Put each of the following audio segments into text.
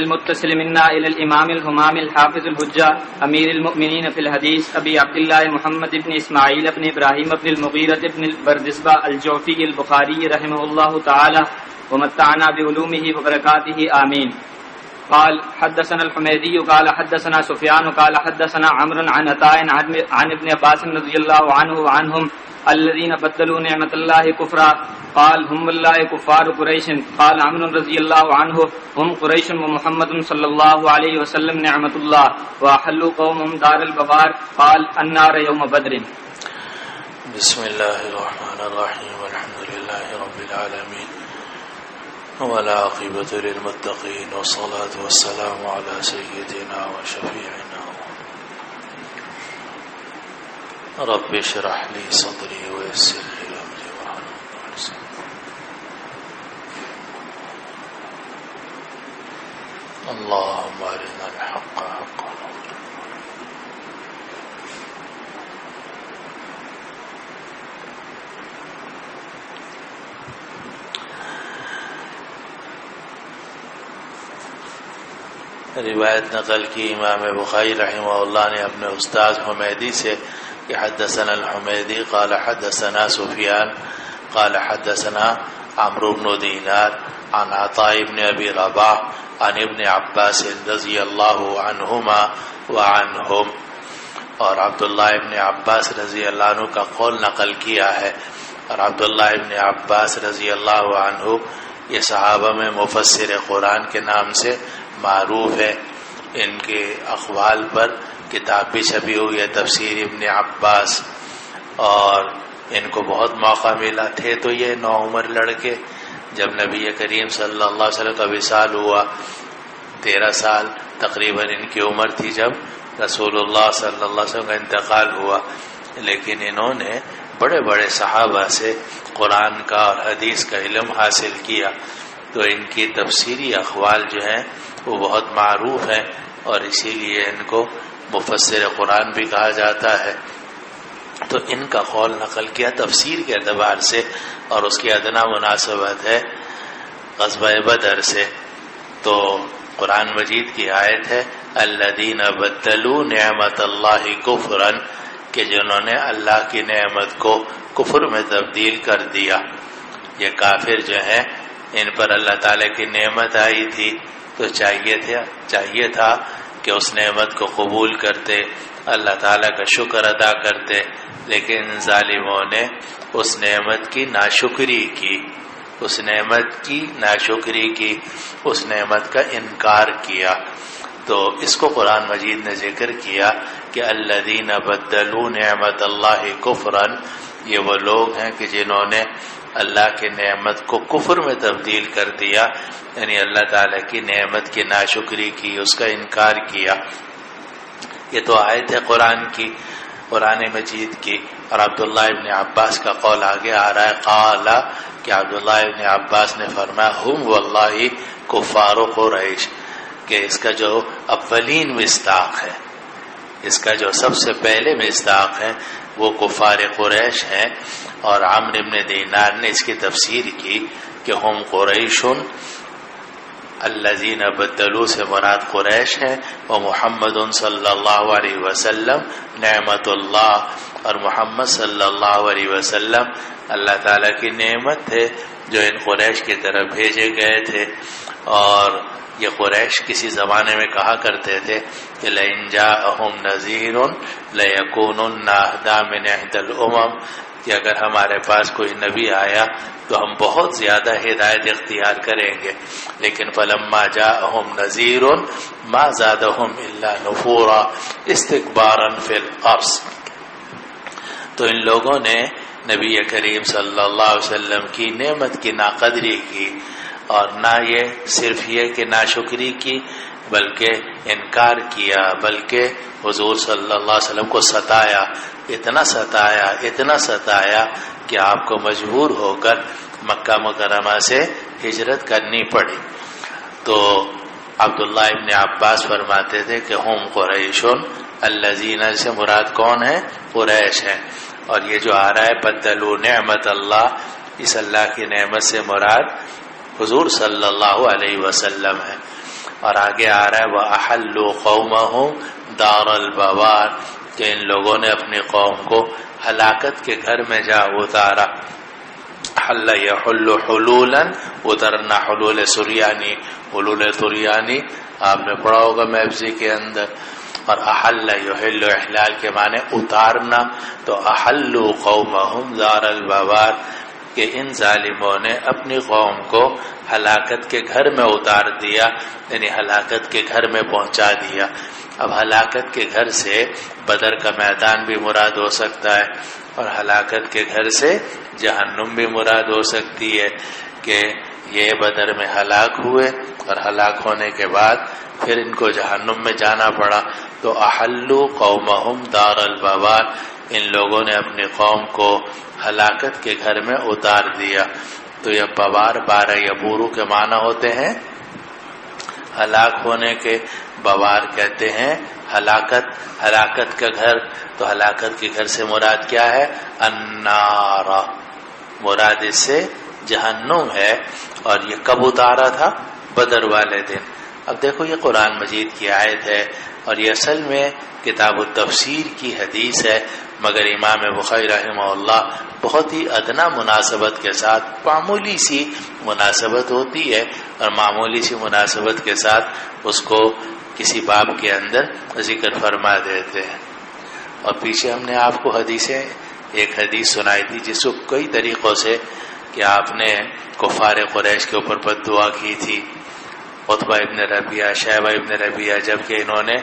المتصل منا إلى الإمام الهمام الحافظ الحجة أمير المؤمنين في الحديث أبي عبد الله محمد بن إسماعيل بن إبراهيم بن المغيرة بن البردسبة الجوفي البخاري رحمه الله تعالى ومتعنا بعلومه وبركاته آمين. قال حدثنا الحميدي قال حدثنا سفيان قال حدثنا عمرو عن عطاء عن ابن عباس رضي الله عنه وعنهم الذين بدلوا نعمة الله كفرا قال هم الله كفار قريش. قال عمرو رضي الله عنه هم قريش ومحمد صلى الله عليه وسلم نعمة الله وأحلوا قومهم دار البوار. قال النار يوم بدر. بسم الله الرحمن الرحيم والحمد لله رب العالمين والعاقبة للمتقين والصلاة والسلام على سيدنا وشفيعنا رب اشرح لي صدري ويسر لي أمري واحلل عقدة من لساني. اللهم أرنا الحق حقا روایت نقل کی امام بخاری رحمہ اللہ نے اپنے استاد حمیدی سے کہ حدثنا الحمیدی قال حدثنا سفیان قال حدثنا عمرو بن دینار عن عطاء بن ابی رباح عن ابن عباس رضی اللہ عنہما وعنہم. اور عبداللہ ابن عباس رضی اللہ عنہ کا قول نقل کیا ہے. اور عبداللہ ابن عباس رضی اللہ عنہ یہ صحابہ میں مفسر قرآن کے نام سے معروف ہے. ان کے اقوال پر کتاب بھی چھپی ہوئی ہے تفسیر ابن عباس. اور ان کو بہت موقع ملا. تھے تو یہ نوعمر لڑکے جب نبی کریم صلی اللہ علیہ وسلم کا وصال ہوا. 13 سال تقریباً ان کی عمر تھی جب رسول اللہ صلی اللہ علیہ وسلم کا انتقال ہوا. لیکن انہوں نے بڑے بڑے صحابہ سے قرآن کا اور حدیث کا علم حاصل کیا. تو ان کی تفسیری اقوال جو ہیں وہ بہت معروف ہیں اور اسی لیے ان کو مفسر قرآن بھی کہا جاتا ہے. تو ان کا قول نقل کیا تفسیر کے اعتبار سے اور اس کی ادنا مناسبت ہے غزوہ بدر سے. تو قرآن مجید کی آیت ہے الذین بدلوا نعمت اللہ کفرا کہ جنہوں نے اللہ کی نعمت کو کفر میں تبدیل کر دیا. یہ کافر جو ہیں ان پر اللہ تعالیٰ کی نعمت آئی تھی تو چاہیے تھا کہ اس نعمت کو قبول کرتے, اللہ تعالیٰ کا شکر ادا کرتے. لیکن ظالموں نے اس نعمت کی ناشکری کی, اس نعمت کا انکار کیا. تو اس کو قرآن مجید نے ذکر کیا کہ الذین بدلوا نعمت اللہ کفرا. یہ وہ لوگ ہیں کہ جنہوں نے اللہ کی نعمت کو کفر میں تبدیل کر دیا, یعنی اللہ تعالیٰ کی نعمت کی ناشکری کی, اس کا انکار کیا. یہ تو آیت ہے قرآن مجید کی. اور عبداللہ ابن عباس کا قول آگے آ رہا ہے قال کہ عبداللہ ابن عباس نے فرمایا ہم واللہ کفار قریش, کہ اس کا جو اولین مصداق ہے, اس کا جو سب سے پہلے مصداق ہے وہ کفار قریش ہیں. اور عمرو بن دینار نے اس کی تفسیر کی کہ ہم قریشن الذین بدلوا سے مراد قریش ہیں و محمد صلی اللہ علیہ وسلم نعمت اللہ, اور محمد صلی اللہ علیہ وسلم اللہ تعالیٰ کی نعمت تھے جو ان قریش کی طرف بھیجے گئے تھے. اور یہ قریش کسی زمانے میں کہا کرتے تھے کہ لئن جاءہم نذیر لیکونن اہدی من احدی الامم, کہ اگر ہمارے پاس کوئی نبی آیا تو ہم بہت زیادہ ہدایت اختیار کریں گے. لیکن فلما جاءہم نذیر ما زادہم الا نفورا استکبارا فی الارض. تو ان لوگوں نے نبی کریم صلی اللہ علیہ وسلم کی نعمت کی ناقدری کی, اور نہ یہ صرف یہ کہ ناشکری کی بلکہ انکار کیا, بلکہ حضور صلی اللہ علیہ وسلم کو ستایا, اتنا ستایا کہ آپ کو مجبور ہو کر مکہ مکرمہ سے ہجرت کرنی پڑی. تو عبداللہ ابن عباس فرماتے تھے کہ ہم قریشن الذین سے مراد کون ہے؟ قریش ہیں. اور یہ جو آ رہا ہے بدلوا نعمت اللہ, اس اللہ کی نعمت سے مراد حضور صلی اللہ علیہ وسلم ہے. اور آگے آ رہا ہے وَأَحَلُّوا قَوْمَهُمْ دَارَ الْبَوَارِ کہ ان لوگوں نے اپنی قوم کو ہلاکت کے گھر میں جا اتارا. حل یحل حلولا اترنا حلول سریانی حلول سریانی آپ نے پڑھا ہوگا میبزی کے اندر. اور احل یحل احلال کے معنی اتارنا. تو احلوا قومهم دار البوار کہ ان ظالموں نے اپنی قوم کو ہلاکت کے گھر میں اتار دیا، یعنی ہلاکت کے گھر میں پہنچا دیا. اب ہلاکت کے گھر سے بدر کا میدان بھی مراد ہو سکتا ہے، اور ہلاکت کے گھر سے جہنم بھی مراد ہو سکتی ہے کہ یہ بدر میں ہلاک ہوئے اور ہلاک ہونے کے بعد پھر ان کو جہنم میں جانا پڑا. تو احلوا قومهم دار البوار ان لوگوں نے اپنی قوم کو ہلاکت کے گھر میں اتار دیا. تو یہ بوار بارہ یبورو کے معنی ہوتے ہیں ہلاک ہونے کے. بوار کہتے ہیں ہلاکت، ہلاکت کا گھر. تو ہلاکت کے گھر سے مراد کیا ہے؟ النار، مراد اس سے جہنم ہے. اور یہ کب اتارا تھا؟ بدر والے دن. اب دیکھو یہ قرآن مجید کی آیت ہے اور یہ اصل میں کتاب التفسیر کی حدیث ہے، مگر امام بخاری رحمہ اللہ بہت ہی ادنا مناسبت کے ساتھ، معمولی سی مناسبت ہوتی ہے اور معمولی سی مناسبت کے ساتھ اس کو کسی باب کے اندر ذکر فرما دیتے ہیں. اور پیچھے ہم نے آپ کو حدیثیں، ایک حدیث سنائی تھی جس کو کئی طریقوں سے کہ آپ نے کفار قریش کے اوپر بد دعا کی تھی، عتبہ ابن ربیعہ، شیبہ ابن ربیعہ، جبکہ انہوں نے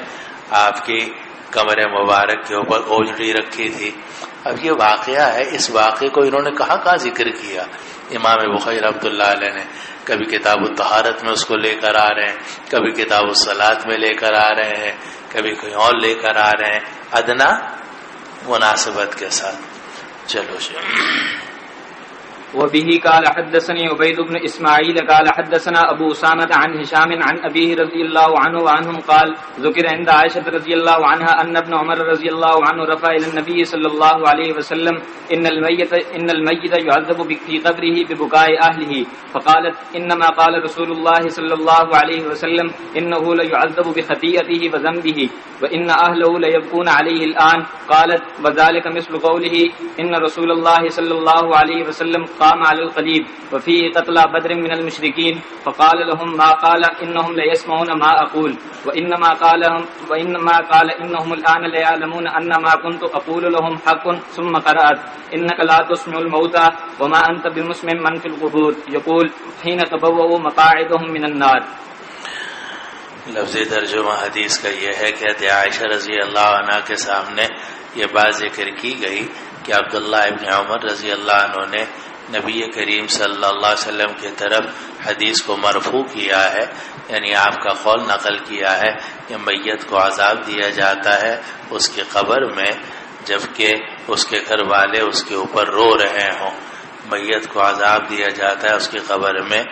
آپ کی کمر مبارک کے اوپر اوجڑی رکھی تھی. اب یہ واقعہ ہے، اس واقعے کو انہوں نے کہاں کہاں ذکر کیا امام بخاری رحمۃ اللہ علیہ نے؟ کبھی کتاب الطہارت میں اس کو لے کر آ رہے ہیں، کبھی کتاب الصلاۃ میں لے کر آ رہے ہیں، کبھی کہیں اور لے کر آ رہے ہیں، ادنا مناسبت کے ساتھ. چلو وبه قال حدثني عبيد بن اسماعيل قال حدثنا ابو اسامه عن هشام عن ابيه رضي الله عنه وعنهم قال ذكر عند عائشه رضي الله عنها ان ابن عمر رضي الله عنه رفع الى النبي صلى الله عليه وسلم ان الميت يعذب في قبره ببكاء اهله فقالت انما قال رسول الله صلى الله عليه وسلم انه لا يعذب بخطيئته وذنبه وان اهله لا يبكون عليه الان. قالت وذلك مثل قوله ان رسول الله صلى الله عليه وسلم قام على القليب وفيه قتلى بدر من المشركين فقال لهم ما قال انهم لا يسمعون ما اقول وانما قال انهم الان لا يعلمون ان ما كنت اقول لهم حق. ثم قرأت انك لا تسمع الموتى وما انت بمسمع من في القبور يقول حين تبوأوا مقاعدهم من النار. لفظی ترجمہ حدیث کا یہ ہے کہ عائشہ رضی اللہ عنہ کے سامنے یہ بات ذکر کی گئی کہ عبداللہ ابن عمر رضی اللہ عنہ نے نبی کریم صلی اللہ علیہ وسلم کی طرف حدیث کو مرفوع کیا ہے، یعنی آپ کا قول نقل کیا ہے کہ میت کو عذاب دیا جاتا ہے اس کی قبر میں جبکہ اس کے گھر والے اس کے اوپر رو رہے ہوں. میت کو عذاب دیا جاتا ہے اس کی قبر میں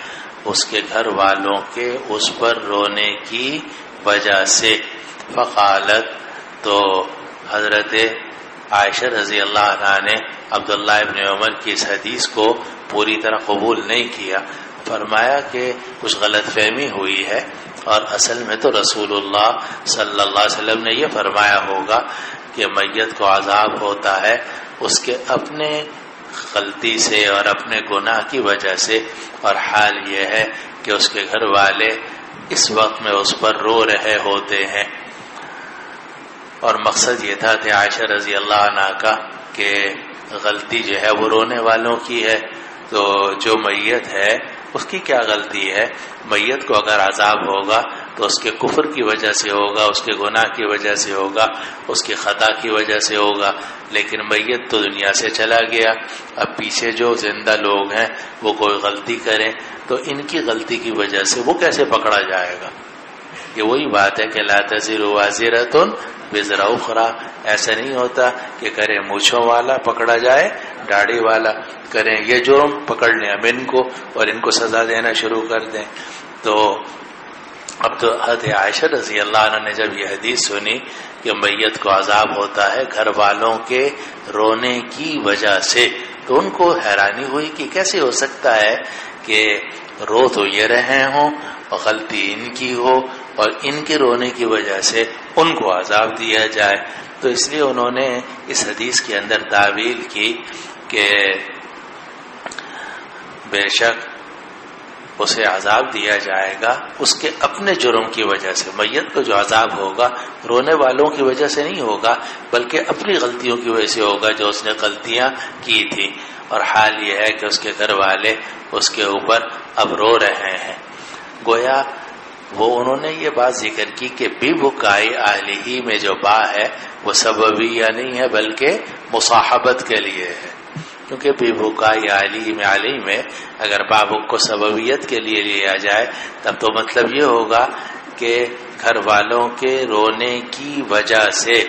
اس کے گھر والوں کے اس پر رونے کی وجہ سے. فقالت تو حضرت عائشہ رضی اللہ عنہ نے عبداللہ ابن عمر کی اس حدیث کو پوری طرح قبول نہیں کیا، فرمایا کہ کچھ غلط فہمی ہوئی ہے اور اصل میں تو رسول اللہ صلی اللہ علیہ وسلم نے یہ فرمایا ہوگا کہ میت کو عذاب ہوتا ہے اس کے اپنے غلطی سے اور اپنے گناہ کی وجہ سے، اور حال یہ ہے کہ اس کے گھر والے اس وقت میں اس پر رو رہے ہوتے ہیں. اور مقصد یہ تھا کہ عائشہ رضی اللہ عنہ کا کہ غلطی جو ہے وہ رونے والوں کی ہے، تو جو میت ہے اس کی کیا غلطی ہے؟ میت کو اگر عذاب ہوگا تو اس کے کفر کی وجہ سے ہوگا، اس کے گناہ کی وجہ سے ہوگا، اس کی خطا کی وجہ سے ہوگا. لیکن میت تو دنیا سے چلا گیا، اب پیچھے جو زندہ لوگ ہیں وہ کوئی غلطی کریں تو ان کی غلطی کی وجہ سے وہ کیسے پکڑا جائے گا؟ یہ وہی بات ہے کہ لا تزر وازرۃ وزر اخری. ایسا نہیں ہوتا کہ کرے مونچھوں والا پکڑا جائے داڑھی والا، کریں یہ جرم پکڑ لیں اب ان کو اور ان کو سزا دینا شروع کر دیں. تو اب تو حضرت عائشہ رضی اللہ عنہ نے جب یہ حدیث سنی کہ میت کو عذاب ہوتا ہے گھر والوں کے رونے کی وجہ سے، تو ان کو حیرانی ہوئی کہ کیسے ہو سکتا ہے کہ رو تو یہ رہے ہوں غلطی ان کی ہو اور ان کے رونے کی وجہ سے ان کو عذاب دیا جائے. تو اس لیے انہوں نے اس حدیث کے اندر تعویل کی کہ بے شک اسے عذاب دیا جائے گا اس کے اپنے جرم کی وجہ سے. میت کو جو عذاب ہوگا رونے والوں کی وجہ سے نہیں ہوگا بلکہ اپنی غلطیوں کی وجہ سے ہوگا جو اس نے غلطیاں کی تھی. اور حال یہ ہے کہ اس کے گھر والے اس کے اوپر اب رو رہے ہیں. گویا وہ انہوں نے یہ بات ذکر کی کہ بی بکائی اہلہ میں جو با ہے وہ سببیہ نہیں ہے بلکہ مصاحبت کے لیے ہے. کیونکہ بی بکائی علی میں اگر بابک کو سببیت کے لیے لیا جائے تب تو مطلب یہ ہوگا کہ گھر والوں کے رونے کی وجہ سے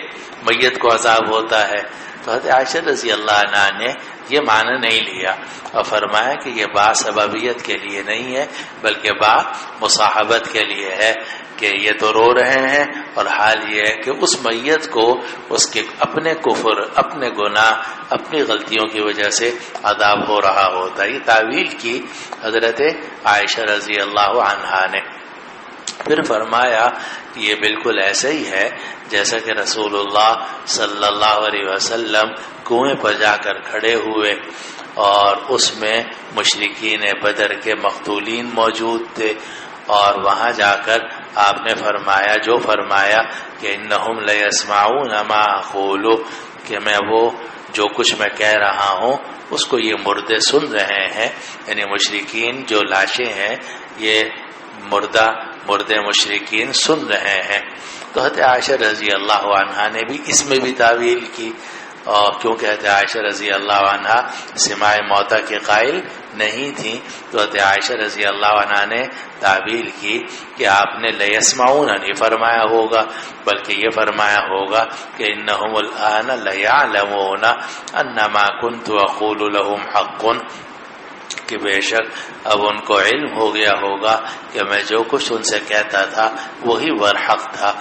میت کو عذاب ہوتا ہے. تو حضرت عائشہ رضی اللہ عنہا نے یہ معنی نہیں لیا اور فرمایا کہ یہ با سببیت کے لیے نہیں ہے بلکہ با مصاحبت کے لیے ہے کہ یہ تو رو رہے ہیں اور حال یہ ہے کہ اس میت کو اس کے اپنے کفر، اپنے گناہ، اپنی غلطیوں کی وجہ سے عذاب ہو رہا ہوتا ہے. یہ تعویل کی حضرت عائشہ رضی اللہ عنہا نے. پھر فرمایا کہ یہ بالکل ایسا ہی ہے جیسا کہ رسول اللہ صلی اللہ علیہ وسلم کنویں پر جا کر کھڑے ہوئے اور اس میں مشرکین بدر کے مقتولین موجود تھے اور وہاں جا کر آپ نے فرمایا کہ انہم لیسمعون ما اقول، کہ میں وہ جو کچھ میں کہہ رہا ہوں اس کو یہ مردے سن رہے ہیں. یعنی مشرکین جو لاشیں ہیں یہ مردے مشرکین سن رہے ہیں. تو حضرت عائشہ رضی اللہ عنہا نے بھی اس میں بھی تعویل کی اور کیونکہ حضرت عائشہ رضی اللہ عنہا سماع موتیٰ کے قائل نہیں تھیں تو حضرت عائشہ رضی اللہ عنہا نے تعویل کی کہ آپ نے لیسمعون نہیں فرمایا ہوگا بلکہ یہ فرمایا ہوگا کہ انہم الآن لیعلمون انما کنت اقول لهم حق، کہ بے شک اب ان کو علم ہو گیا ہوگا کہ میں جو کچھ ان سے کہتا تھا وہی برحق تھا.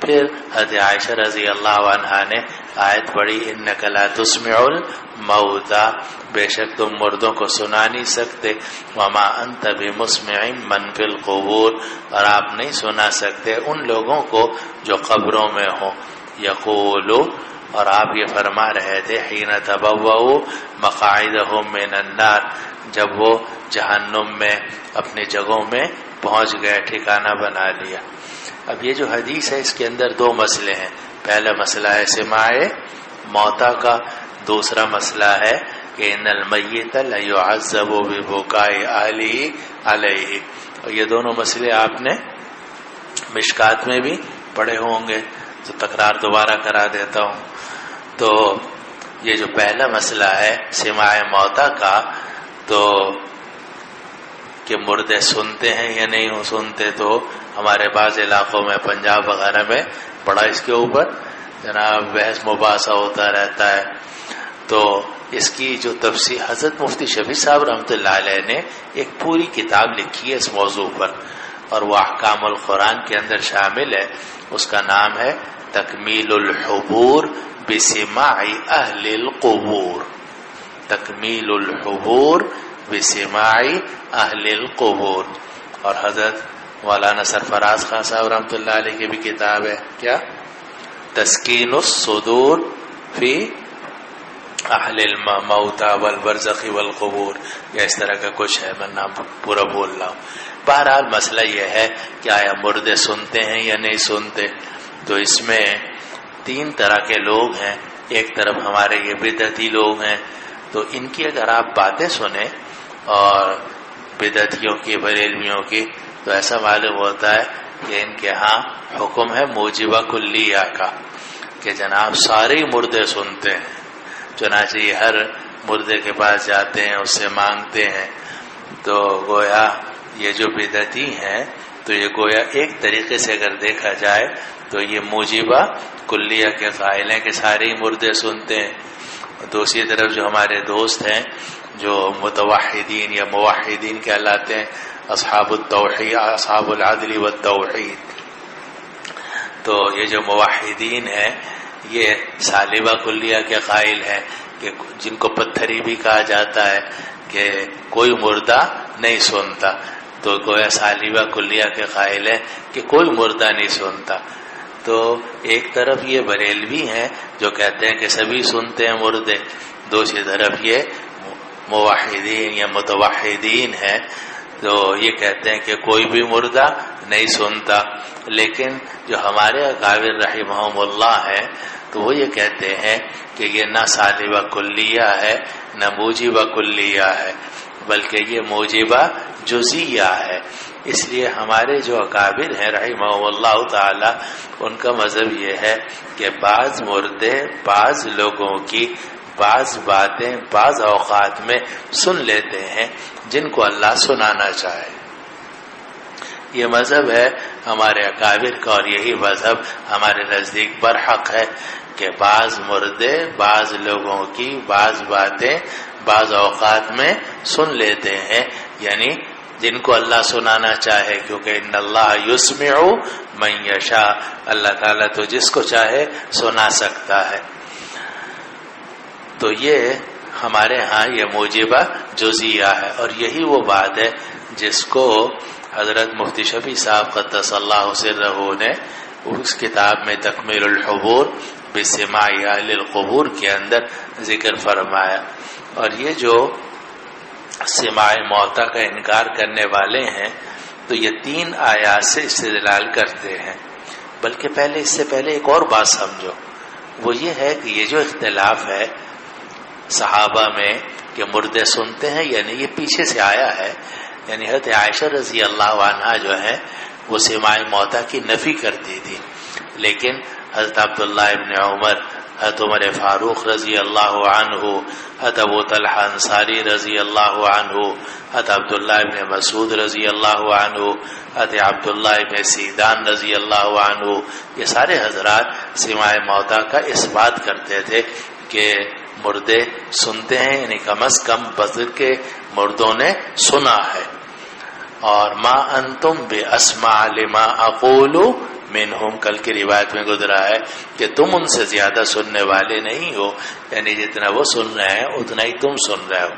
پھر حضرت عائشہ رضی اللہ عنہا نے آیت پڑھی انک لا تسمع الموتى، بے شک تم مردوں کو سنا نہیں سکتے، وما انت بمسمع من فی القبور، اور آپ نہیں سنا سکتے ان لوگوں کو جو قبروں میں ہوں. یقول، اور آپ یہ فرما رہے تھے حین تبوؤ مقاعدہم من النار، جب وہ جہنم میں اپنی جگہوں میں پہنچ گئے، ٹھکانہ بنا لیا. اب یہ جو حدیث ہے اس کے اندر دو مسئلے ہیں. پہلا مسئلہ ہے سماع موتیٰ کا، دوسرا مسئلہ ہے کہ ان المیت لیعذب ببکاء اہلہ علیہ. اور یہ دونوں مسئلے آپ نے مشکات میں بھی پڑھے ہوں گے تو تکرار دوبارہ کرا دیتا ہوں. تو یہ جو پہلا مسئلہ ہے سماع موتیٰ کا، تو کہ مردے سنتے ہیں یا نہیں سنتے، تو ہمارے بعض علاقوں میں پنجاب وغیرہ میں بڑا اس کے اوپر جناب بحث مباحثہ ہوتا رہتا ہے. تو اس کی جو تفسیر حضرت مفتی شفیع صاحب رحمۃ اللہ علیہ نے ایک پوری کتاب لکھی ہے اس موضوع پر اور وہ احکام القرآن کے اندر شامل ہے. اس کا نام ہے تکمیل الحبور بسماع اہل القبور. تکمیل الحبور بسماع اہل القبور. اور حضرت مولانا سرفراز خان صاحب رحمۃ اللہ علیہ کی بھی کتاب ہے کیا تسکین الصدور فی اہل الموتى والبرزخ والقبور، یا اس طرح کا کچھ ہے، میں نام پورا بول رہا ہوں. بہرحال مسئلہ یہ ہے کہ آیا مردے سنتے ہیں یا نہیں سنتے. تو اس میں تین طرح کے لوگ ہیں. ایک طرف ہمارے یہ بدعتی لوگ ہیں، تو ان کی اگر آپ باتیں سنیں اور بدعتیوں کی بریلویوں کی تو ایسا معلوم ہوتا ہے کہ ان کے ہاں حکم ہے موجبہ کلیہ کا کہ جناب سارے مردے سنتے ہیں. چنانچہ یہ ہر مردے کے پاس جاتے ہیں، اس سے مانگتے ہیں. تو گویا یہ جو بدعتی ہیں تو یہ گویا ایک طریقے سے اگر دیکھا جائے تو یہ موجبہ کلیہ کے قائل ہیں کہ سارے ہی مردے سنتے ہیں. دوسری طرف جو ہمارے دوست ہیں جو متوحدین یا موحدین کہلاتے ہیں، اصحاب التوحید، اصحاب العدل والتوحید، تو یہ جو موحدین ہیں یہ سالبہ کلیہ کے قائل ہیں کہ جن کو پتھری بھی کہا جاتا ہے کہ کوئی مردہ نہیں سنتا. تو گویا ثالبہ کلیہ کے قائل ہے کہ کوئی مردہ نہیں سنتا. تو ایک طرف یہ بریلوی ہیں جو کہتے ہیں کہ سبھی سنتے ہیں مردے، دوسری طرف یہ موحدین یا متوحدین ہیں تو یہ کہتے ہیں کہ کوئی بھی مردہ نہیں سنتا. لیکن جو ہمارے اکابر رحمہم اللہ ہیں تو وہ یہ کہتے ہیں کہ یہ نہ ثالبہ کلیہ ہے نہ موجبہ کلیہ ہے، بلکہ یہ موجبہ جزیہ ہے. اس لیے ہمارے جو اکابر ہیں رحمہم اللہ تعالی، ان کا مذہب یہ ہے کہ بعض مردے بعض لوگوں کی بعض باتیں بعض اوقات میں سن لیتے ہیں جن کو اللہ سنانا چاہے. یہ مذہب ہے ہمارے اکابر کا، اور یہی مذہب ہمارے نزدیک برحق ہے کہ بعض مردے بعض لوگوں کی بعض باتیں بعض اوقات میں سن لیتے ہیں، یعنی جن کو اللہ سنانا چاہے، کیونکہ ان اللہ یسمع من یشاء، اللہ تعالیٰ تو جس کو چاہے سنا سکتا ہے. تو یہ ہمارے ہاں یہ موجبہ جزیہ ہے، اور یہی وہ بات ہے جس کو حضرت مفتی شفیع صاحب قدس اللہ سرہ نے اس کتاب میں تکمیل الحبور بسماع اہل القبور کے اندر ذکر فرمایا. اور یہ جو سماع موتیٰ کا انکار کرنے والے ہیں تو یہ 3 آیات سے استدلال کرتے ہیں. بلکہ اس سے پہلے ایک اور بات سمجھو، وہ یہ ہے کہ یہ جو اختلاف ہے صحابہ میں کہ مردے سنتے ہیں یعنی یہ پیچھے سے آیا ہے. یعنی حضرت عائشہ رضی اللہ عنہا جو ہے وہ سماع موتیٰ کی نفی کرتی تھی، لیکن حضرت عبداللہ ابن عمر، حضرت عمر فاروق رضی اللہ عنہ، حضرت ابو طلحہ انصاری رضی اللہ عنہ، حضرت عبداللہ ابن مسعود رضی اللہ عنہ، حضرت عبداللہ ابن سیدان رضی اللہ عنہ، یہ سارے حضرات سماع موتیٰ کا اس بات کرتے تھے کہ مردے سنتے ہیں، یعنی کم از کم بزرگ کے مردوں نے سنا ہے. اور ما انتم باسمع لما اقول منہم، کل کی روایت میں گزرا ہے کہ تم ان سے زیادہ سننے والے نہیں ہو، یعنی جتنا وہ سن رہے ہیں اتنا ہی تم سن رہے ہو.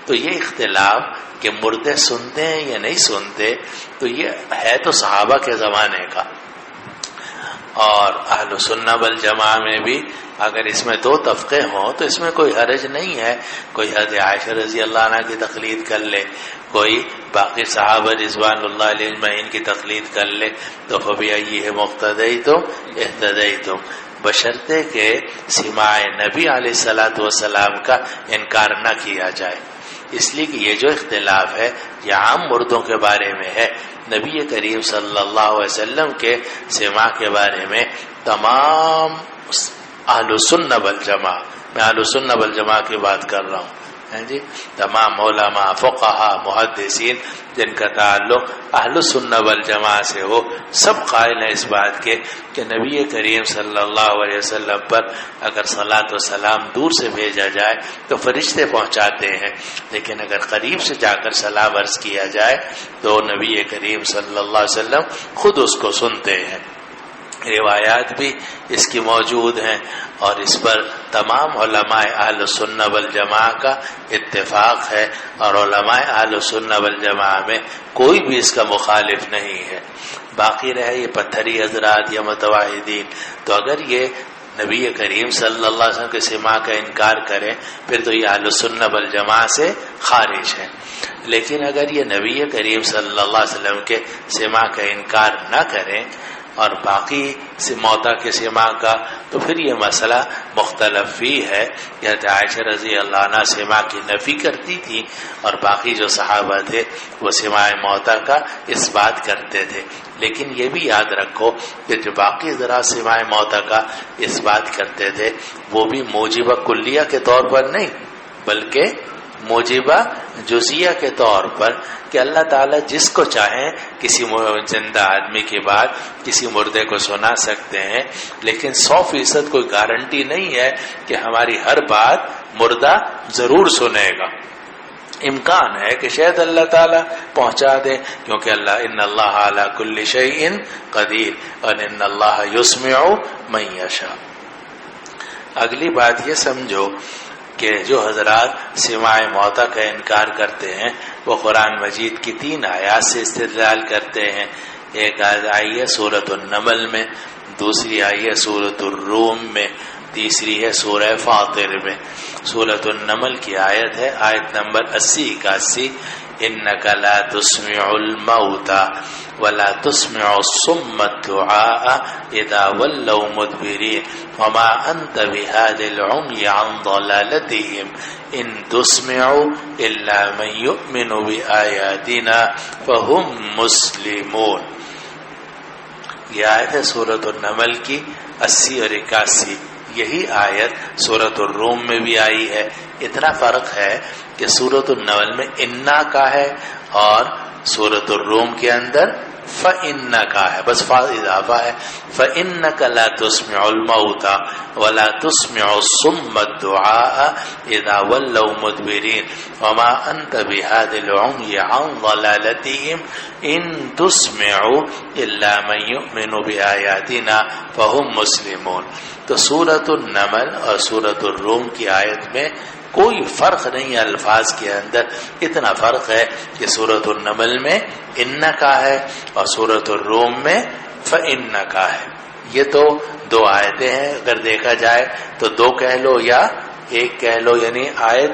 تو یہ اختلاف کہ مردے سنتے ہیں یا نہیں سنتے، تو یہ ہے تو صحابہ کے زمانے کا. اور اہل سنہ والجماعہ میں بھی اگر اس میں 2 طبقے ہوں تو اس میں کوئی حرج نہیں ہے. کوئی حضرت عائشہ رضی اللہ عنہ کی تقلید کر لے، کوئی باقی صحابہ رضوان اللہ علیہ اجمعین کی تقلید کر لے، تو فبأیہم اقتدیتم اہتدیتم، بشرطے کہ سماع نبی علیہ الصلوۃ والسلام کا انکار نہ کیا جائے. اس لیے کہ یہ جو اختلاف ہے یہ عام مردوں کے بارے میں ہے. نبی کریم صلی اللہ علیہ وسلم کے سماع کے بارے میں تمام اہل سنہ والجماعہ، میں اہل سنہ والجماعہ کی بات کر رہا ہوں جی، تمام علماء فقہاء محدثین جن کا تعلق اہل سنہ والجماعہ سے ہو، سب قائل ہیں اس بات کے کہ نبی کریم صلی اللہ علیہ وسلم پر اگر صلاۃ و سلام دور سے بھیجا جائے تو فرشتے پہنچاتے ہیں، لیکن اگر قریب سے جا کر سلام عرض کیا جائے تو نبی کریم صلی اللہ علیہ وسلم خود اس کو سنتے ہیں. روایات بھی اس کی موجود ہیں، اور اس پر تمام علماء اہل سنہ والجماعہ کا اتفاق ہے، اور علماء اہل سنہ والجماعہ میں کوئی بھی اس کا مخالف نہیں ہے. باقی رہے یہ پتھری حضرات یا متواحدین، تو اگر یہ نبی کریم صلی اللہ علیہ وسلم کے سماع کا انکار کریں پھر تو یہ اہل سنہ والجماعہ سے خارج ہے. لیکن اگر یہ نبی کریم صلی اللہ علیہ وسلم کے سماع کا انکار نہ کریں اور باقی موتیٰ کے سماع کا، تو پھر یہ مسئلہ مختلف ہی ہے. حضرت عائشہ رضی اللہ عنہ سماع کی نفی کرتی تھی اور باقی جو صحابہ تھے وہ سماع موتیٰ کا اس بات کرتے تھے. لیکن یہ بھی یاد رکھو کہ جو باقی ذرا سماع موتیٰ کا اس بات کرتے تھے وہ بھی موجبہ کلیہ کے طور پر نہیں بلکہ موجبہ جزیہ کے طور پر، کہ اللہ تعالیٰ جس کو چاہیں کسی زندہ آدمی کی بات کسی مردے کو سنا سکتے ہیں، لیکن 100% کوئی گارنٹی نہیں ہے کہ ہماری ہر بات مردہ ضرور سنے گا. امکان ہے کہ شاید اللہ تعالیٰ پہنچا دے، کیونکہ ان اللہ علی کل شیء قدیر اور ان اللہ یسمع من یشاء. اگلی بات یہ سمجھو کہ جو حضرات سماع موتیٰ کا انکار کرتے ہیں وہ قرآن مجید کی 3 آیات سے استدلال کرتے ہیں. ایک آئی ہے سورۃ النمل میں، دوسری آئی ہے سورۃ الروم میں، تیسری ہے سورہ فاطر میں. سورۃ النمل کی آیت ہے آیت نمبر 80-81. انک لا تسمع الموتى ولا تسمع الصم الدعاء اذا ولوا مدبرين وما انت بهاد العمي عن ضلالتهم ان تسمع الا من يؤمن بآياتنا فهم مسلمون. یہ آیت ہے سورۃ النمل کی 80 اور 81. یہی آیت سورۃ الروم میں بھی آئی ہے. اتنا فرق ہے کہ سورۃ النمل میں انا کا ہے اور سورۃ الروم کے اندر فَإِنَّ کا ہے، بس فا اضافہ ہے. فَإِنَّكَ لَا تُسْمِعُ الْمَوْتَى وَلَا تُسْمِعُ الصُّمَّ الدُّعَاءَ إِذَا وَلَّوْا مُدْبِرِينَ وَمَا أَنْتَ بِهَادِ الْعُمْيِ عَنْ ضَلَالَتِهِمْ إِن تُسْمِعُ إِلَّا مَن يُؤْمِنُ بِآيَاتِنَا فَهُمْ مُسْلِمُونَ. تو سورۃ النمل اور سورۃ الروم کی آیت میں کوئی فرق نہیں ہے الفاظ کے اندر. اتنا فرق ہے کہ سورۃ النمل میں ان کا ہے اور سورۃ الروم میں فإن کا ہے. یہ تو 2 آیتیں ہیں، اگر دیکھا جائے تو 2 کہہ لو یا 1 کہہ لو، یعنی آیت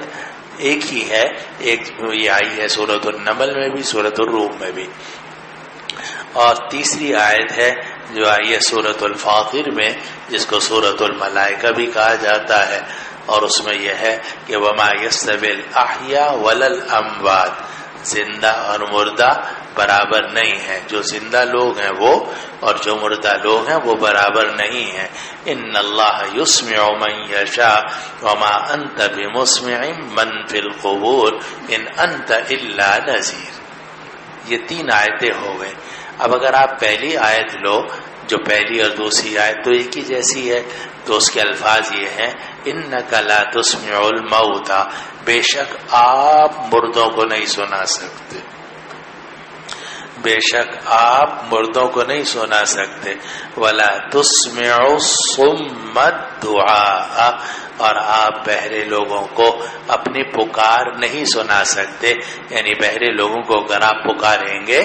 ایک ہی ہے. ایک یہ آئی ہے سورۃ النمل میں بھی، سورۃ الروم میں بھی. اور تیسری آیت ہے جو آئی ہے سورۃ الفاطر میں، جس کو سورۃ الملائکہ بھی کہا جاتا ہے، اور اس میں یہ ہے کہ وما یستوی الاحیاء ولا الاموات، زندہ اور مردہ برابر نہیں ہیں. جو زندہ لوگ ہیں وہ اور جو مردہ لوگ ہیں وہ برابر نہیں ہیں. ان اللہ یسمع من یشاء وما انت بمسمع من فی القبور ان انت الا نذیر. یہ 3 آیتیں ہو گئیں. اب اگر آپ پہلی آیت لو جو پہلی اور دوسری آیت تو ایک ہی جیسی ہے، تو اس کے الفاظ یہ ہیں انک لا تسمع الموتى، بے شک آپ مردوں کو نہیں سنا سکتے، بے شک آپ مردوں کو نہیں سنا سکتے. ولا تسمع الصم الدعاء، اور آپ بہرے لوگوں کو اپنی پکار نہیں سنا سکتے. یعنی بہرے لوگوں کو اگر آپ پکاریں گے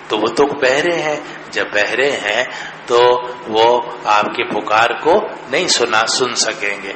تو وہ تو بہرے ہیں، جب بہرے ہیں تو وہ آپ کی پکار کو نہیں سن سکیں گے.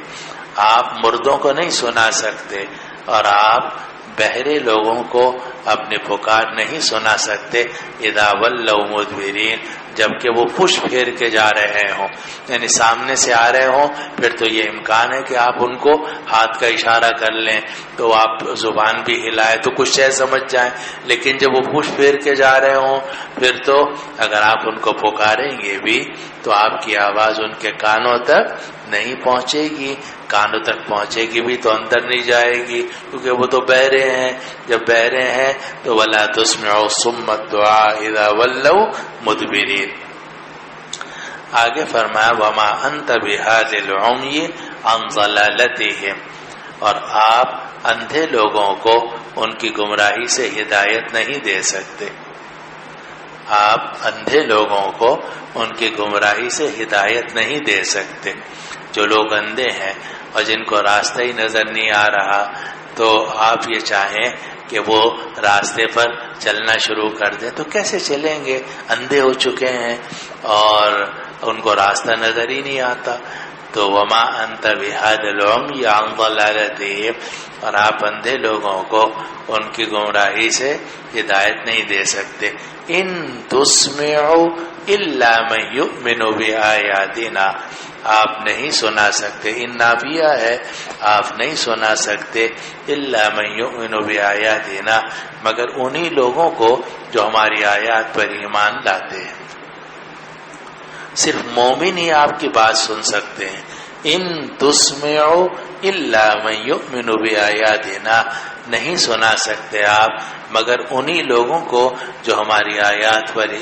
آپ مردوں کو نہیں سنا سکتے اور آپ بہرے لوگوں کو اپنی پکار نہیں سنا سکتے. اذا ولوا مدبرین، جبکہ وہ پش پھیر کے جا رہے ہوں، یعنی سامنے سے آ رہے ہوں، پھر تو یہ امکان ہے کہ آپ ان کو ہاتھ کا اشارہ کر لیں، تو آپ زبان بھی ہلائے تو کچھ شے سمجھ جائیں. لیکن جب وہ پش پھیر کے جا رہے ہوں پھر تو اگر آپ ان کو پکاریں گے بھی تو آپ کی آواز ان کے کانوں تک نہیں پہنچے گی. کانوں تک پہنچے گی بھی تو اندر نہیں جائے گی، کیونکہ وہ تو بہرے ہیں. جب بہرے ہیں تو ولا تسمع الصم الدعاء اذا ولوا مدبرین. آگے فرمایا وما انت بهاد العمي عن ضلالتهم، اور آپ اندھے لوگوں کو ان کی گمراہی سے ہدایت نہیں دے سکتے. آپ اندھے لوگوں کو ان کی گمراہی سے ہدایت نہیں دے سکتے. جو لوگ اندھے ہیں اور جن کو راستہ ہی نظر نہیں آ رہا، تو آپ یہ چاہیں کہ وہ راستے پر چلنا شروع کر دیں تو کیسے چلیں گے؟ اندھے ہو چکے ہیں اور ان کو راستہ نظر ہی نہیں آتا. تو وما انت بهاد العمي عن ضلالتهم، اور آپ اندھے لوگوں کو ان کی گمراہی سے ہدایت نہیں دے سکتے. ان تسمع الا من يؤمن بآياتنا، آپ نہیں سنا سکتے. ان نافیہ ہے، آپ نہیں سنا سکتے الا من يؤمن بآياتنا، مگر انہی لوگوں کو جو ہماری آیات پر ایمان لاتے ہیں. صرف مومن ہی آپ کی بات سن سکتے ہیں. ان تسمع الا من يؤمن بآياتنا، نہیں سنا سکتے آپ مگر انہی لوگوں کو جو ہماری آیات پر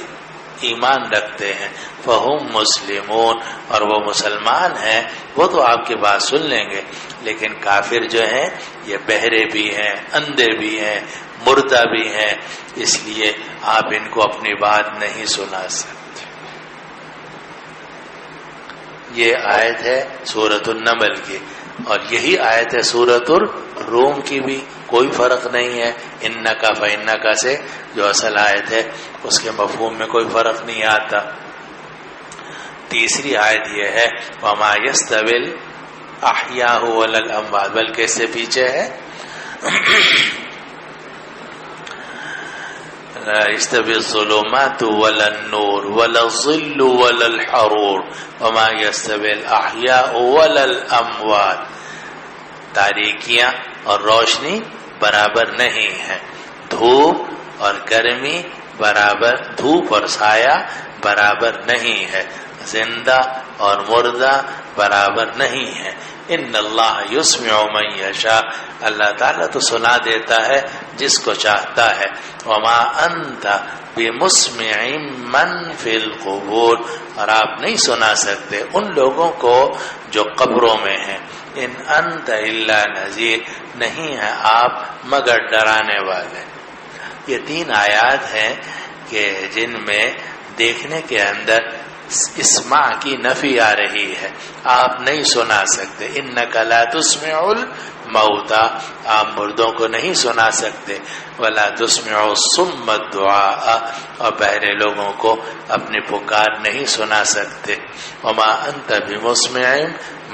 ایمان رکھتے ہیں. فہم مسلمون، اور وہ مسلمان ہیں، وہ تو آپ کی بات سن لیں گے. لیکن کافر جو ہیں یہ بہرے بھی ہیں، اندھے بھی ہیں، مردہ بھی ہیں، اس لیے آپ ان کو اپنی بات نہیں سنا سکتے. یہ آیت ہے سورۃ النمل کی. اور یہی آیت ہے سورۃ الروم کی بھی، کوئی فرق نہیں ہے انکا فانکا سے جو اصل آیت ہے اس کے مفہوم میں کوئی فرق نہیں آتا۔ تیسری آیت یہ ہے وما یستوی الاحیاء ولا الاموات، بلکہ اس سے پیچھے ہے یستوی الظلمات ولا النور ولا الظل ولا الحرور وما یستوی الاحیاء ولا الاموات، تاریکیاں اور روشنی برابر نہیں ہے، دھوپ اور گرمی برابر، دھوپ اور سایہ برابر نہیں ہے، زندہ اور مردہ برابر نہیں ہے۔ ان اللہ یسمع من یشاء، اللہ تعالیٰ تو سنا دیتا ہے جس کو چاہتا ہے۔ وما انت بمسمع من فی القبور، اور آپ نہیں سنا سکتے ان لوگوں کو جو قبروں میں ہیں۔ ان انت الا نذیر، نہیں ہے آپ مگر ڈرانے والے۔ یہ تین آیات ہیں کہ جن میں دیکھنے کے اندر اسماع کی نفی آ رہی ہے، آپ نہیں سنا سکتے۔ انک لا تسمع الموتى، آپ مردوں کو نہیں سنا سکتے۔ ولا تسمع الصم الدعاء، اور بہرے لوگوں کو اپنی پکار نہیں سنا سکتے۔ وما انت بمسمع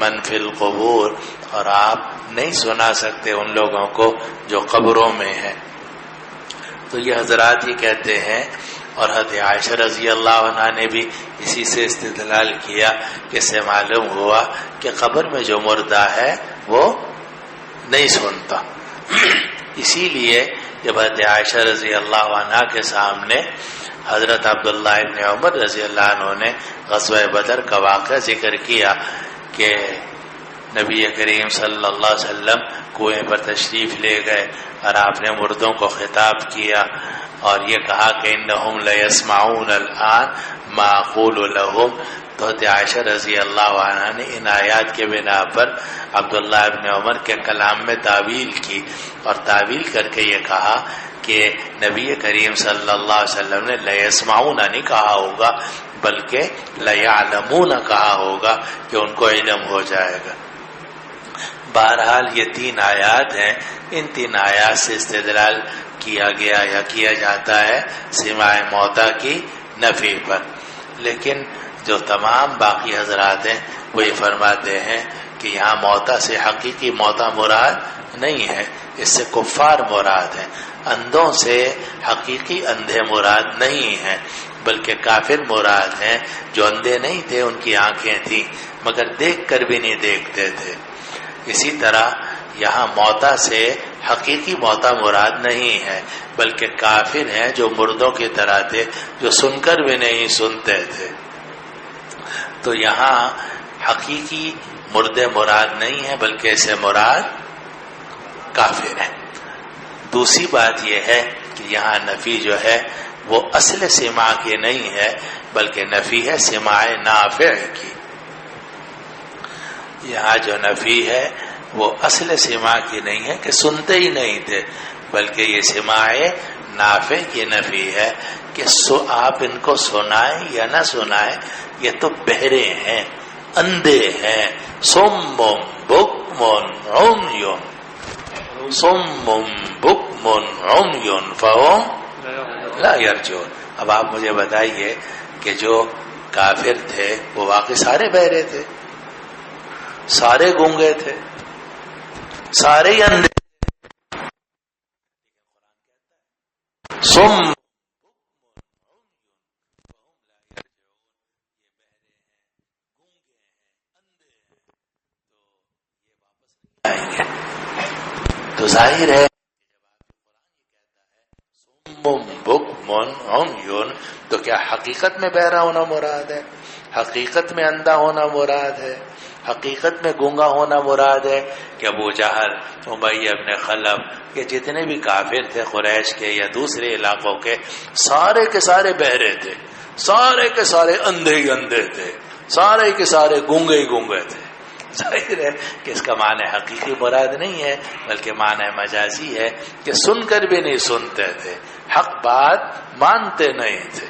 من فی القبور، اور آپ نہیں سنا سکتے ان لوگوں کو جو قبروں میں ہیں۔ تو یہ حضرات یہ کہتے ہیں، اور حضرت عائشہ رضی اللہ عنہا نے بھی اسی سے استدلال کیا کہ اس سے معلوم ہوا کہ قبر میں جو مردہ ہے وہ نہیں سنتا۔ اسی لیے جب حضرت عائشہ رضی اللہ عنہا کے سامنے حضرت عبداللہ ابن عمر رضی اللہ عنہ نے غزوہ بدر کا واقعہ ذکر کیا کہ نبی کریم صلی اللہ علیہ وسلم کنویں پر تشریف لے گئے اور آپ نے مردوں کو خطاب کیا اور یہ کہا کہ انہم لیسمعون الان ما اقول لهم، تو حضرت عائشہ رضی اللہ عنہ نے ان آیات کے بنا پر عبداللہ ابن عمر کے کلام میں تعویل کی، اور تعویل کر کے یہ کہا کہ نبی کریم صلی اللہ علیہ وسلم نے لیسمعون نہیں کہا ہوگا بلکہ لیعلمون کہا ہوگا کہ ان کو علم ہو جائے گا۔ بہرحال یہ تین آیات ہیں، ان تین آیات سے استدلال کیا گیا یا کیا جاتا ہے سماع موتیٰ کی نفی پر، لیکن جو تمام باقی حضرات ہیں وہ یہ فرماتے ہیں کہ یہاں موتیٰ سے حقیقی موتیٰ مراد نہیں ہے، اس سے کفار مراد ہیں، اندھوں سے حقیقی اندھے مراد نہیں ہیں بلکہ کافر مراد ہیں جو اندھے نہیں تھے، ان کی آنکھیں تھیں مگر دیکھ کر بھی نہیں دیکھتے تھے۔ اسی طرح یہاں موتیٰ سے حقیقی موتیٰ مراد نہیں ہے بلکہ کافر ہیں جو مردوں کی طرح تھے، جو سن کر بھی نہیں سنتے تھے۔ تو یہاں حقیقی مردے مراد نہیں ہے بلکہ اسے مراد کافر ہے۔ دوسری بات یہ ہے کہ یہاں نفی جو ہے وہ اصل سماع کی نہیں ہے بلکہ نفی ہے سماع نافع کی۔ یہاں جو نفی ہے وہ اصل سماع کی نہیں ہے کہ سنتے ہی نہیں تھے بلکہ یہ سماع نافع کی نفی ہے کہ آپ ان کو سنائیں یا نہ سنائیں، یہ تو بہرے ہیں، اندھے ہیں، صم بکم عمی، صم بکم عمی فہم لا یرجون۔ اب آپ مجھے بتائیے کہ جو کافر تھے وہ واقعی سارے بہرے تھے، سارے گونگے تھے، سارے ہی اندھے، سم تو ظاہر ہے تو کیا حقیقت میں بہرا ہونا مراد ہے؟ حقیقت میں اندھا ہونا مراد ہے؟ حقیقت میں گونگا ہونا مراد ہے کہ ابو جہل، امیہ ابن خلف، یہ جتنے بھی کافر تھے قریش کے یا دوسرے علاقوں کے، سارے کے سارے بہرے تھے، سارے کے سارے اندھے ہی اندھے تھے، سارے کے سارے گونگے ہی گونگے تھے؟ ظاہر ہے کہ اس کا معنی حقیقی مراد نہیں ہے بلکہ معنی مجازی ہے کہ سن کر بھی نہیں سنتے تھے، حق بات مانتے نہیں تھے۔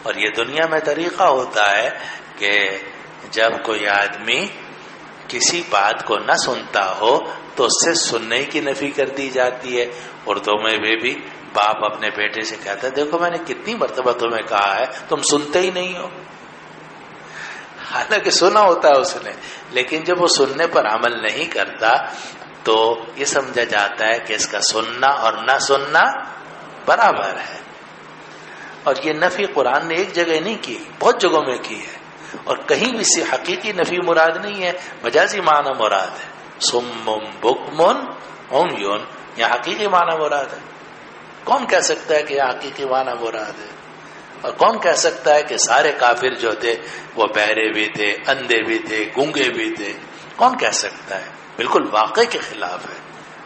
اور یہ دنیا میں طریقہ ہوتا ہے کہ جب کوئی آدمی کسی بات کو نہ سنتا ہو تو اس سے سننے کی نفی کر دی جاتی ہے. اردو میں بھی باپ اپنے بیٹے سے کہتا ہے دیکھو میں نے کتنی مرتبہ تمہیں کہا ہے تم سنتے ہی نہیں ہو. حالانکہ سنا ہوتا ہے اس نے، لیکن جب وہ سننے پر عمل نہیں کرتا تو یہ سمجھا جاتا ہے کہ اس کا سننا اور نہ سننا برابر ہے. اور یہ نفی قرآن نے ایک جگہ نہیں کی، بہت جگہوں میں کی ہے، اور کہیں بھی سے حقیقی نفی مراد نہیں ہے، مجازی معنی مراد ہے. سمم بکمن عمیون، یہ حقیقی معنی مراد ہے. کون کہہ سکتا ہے کہ یہ حقیقی معنی مراد ہے؟ اور کون کہہ سکتا ہے کہ سارے کافر جو تھے وہ بہرے بھی تھے، اندھے بھی تھے، گونگے بھی تھے؟ کون کہہ سکتا ہے؟ بالکل واقع کے خلاف ہے.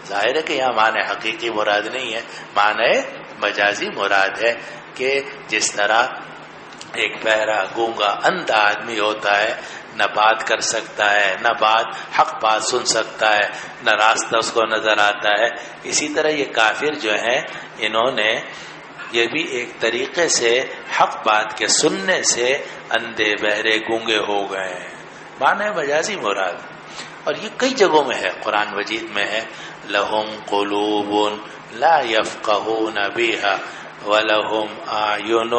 ظاہر ہے کہ یہاں معنی حقیقی مراد نہیں ہے، معنی مجازی مراد ہے کہ جس طرح ایک بہرا گونگا اندھا آدمی ہوتا ہے، نہ بات کر سکتا ہے، نہ حق بات سن سکتا ہے، نہ راستہ اس کو نظر آتا ہے، اسی طرح یہ کافر جو ہیں انہوں نے یہ بھی ایک طریقے سے حق بات کے سننے سے اندھے بہرے گونگے ہو گئے ہیں. معنی مجازی مراد، اور یہ کئی جگہوں میں ہے. قرآن مجید میں ہے لہم قلوب لا یفقہون بہا ولہم اعین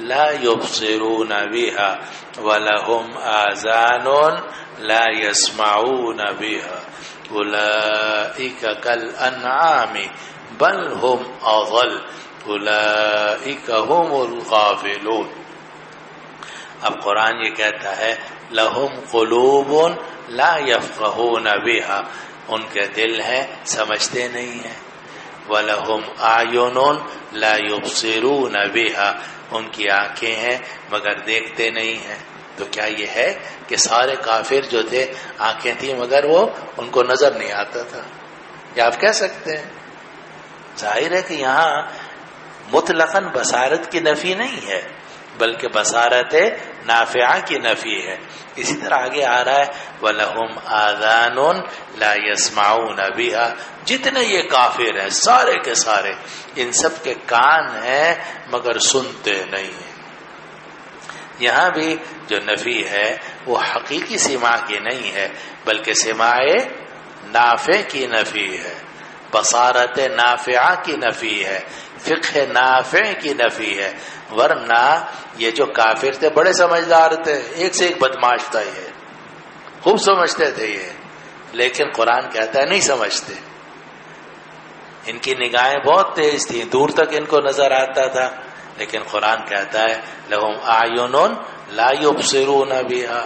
لا یبصرون بہا ولہم آذان لا یسمعون بہا اولئک کالانعام بل ہم اضل اولئک هم الغافلون. اب قرآن یہ کہتا ہے لہم قلوب لا یفقہون بہا، ان کے دل ہیں سمجھتے نہیں ہیں. وَلَهُمْ أَعْيُنٌ لَا يُبْصِرُونَ بِهَا، ان کی آنکھیں ہیں مگر دیکھتے نہیں ہیں. تو کیا یہ ہے کہ سارے کافر جو تھے آنکھیں تھیں مگر وہ ان کو نظر نہیں آتا تھا؟ کیا آپ کہہ سکتے ہیں؟ ظاہر ہے کہ یہاں مطلقاً بصارت کی نفی نہیں ہے بلکہ بصارت نافعہ کی نفی ہے. اسی طرح آگے آ رہا ہے وَلَهُمْ آذَانٌ لَا يَسْمَعُونَ بِهَا، جتنے یہ کافر ہیں سارے کے سارے ان سب کے کان ہیں مگر سنتے نہیں ہیں. یہاں بھی جو نفی ہے وہ حقیقی سماع کی نہیں ہے بلکہ سماع نافع کی نفی ہے، بصارت نافعہ کی نفی ہے، فقہ نافع کی نفی ہے. ورنہ یہ جو کافر تھے بڑے سمجھدار تھے، ایک سے ایک بدماش تھا، یہ خوب سمجھتے تھے یہ، لیکن قرآن کہتا ہے نہیں سمجھتے. ان کی نگاہیں بہت تیز تھیں، دور تک ان کو نظر آتا تھا، لیکن قرآن کہتا ہے لہم اعین لا یبصرون بہا،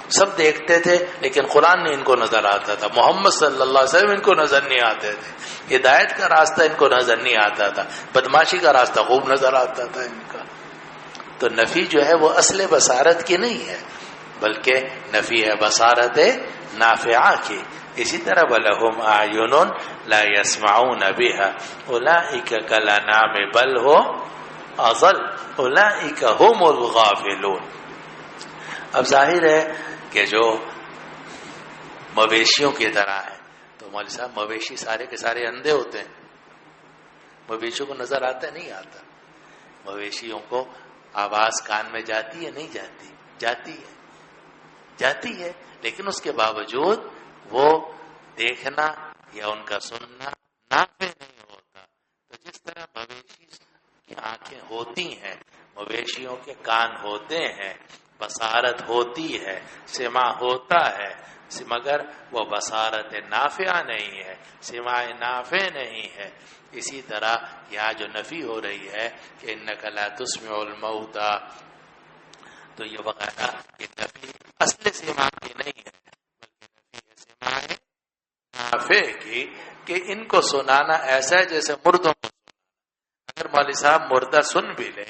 سب دیکھتے تھے لیکن قرآن نہیں ان کو نظر آتا تھا، محمد صلی اللہ علیہ وسلم ان کو نظر نہیں آتے تھے، ہدایت کا راستہ ان کو نظر نہیں آتا تھا، بدماشی کا راستہ خوب نظر آتا تھا ان کا. تو نفی جو ہے وہ اصل بصارت کی نہیں ہے بلکہ نفی ہے بصارت نافعہ کی. اسی طرح وَلَهُمْ أَعْيُنٌ لَا يَسْمَعُونَ بِهَا أُولَئِكَ كَالْأَنْعَامِ بَلْ هُمْ أَضَلُّ أُولَئِكَ هُمُ الْغَافِلُونَ. اب ظاہر ہے کہ جو مویشیوں کی طرح ہے، تو مولوی صاحب مویشی سارے کے سارے اندھے ہوتے ہیں؟ مویشیوں کو نظر آتا ہے؟ نہیں آتا. مویشیوں کو آواز کان میں جاتی ہے؟ نہیں جاتی. جاتی ہے لیکن اس کے باوجود وہ دیکھنا یا ان کا سننا نافع نہیں ہوتا. تو جس طرح مویشی کی آنکھیں ہوتی ہیں، مویشیوں کے کان ہوتے ہیں، بصارت ہوتی ہے، سماع ہوتا ہے، مگر وہ بصارت نافعہ نہیں ہے، سماع نافع نہیں ہے. اسی طرح یہاں جو نفی ہو رہی ہے کہ انک لا تسمع الموتى، تو یہ وغیرہ یہ نفی اصل سماع کی نہیں ہے بلکہ نفی ہے سماع نافع کی، کہ ان کو سنانا ایسا ہے جیسے مردوں کو سنانا. اگر مولوی صاحب مردہ سن بھی لے،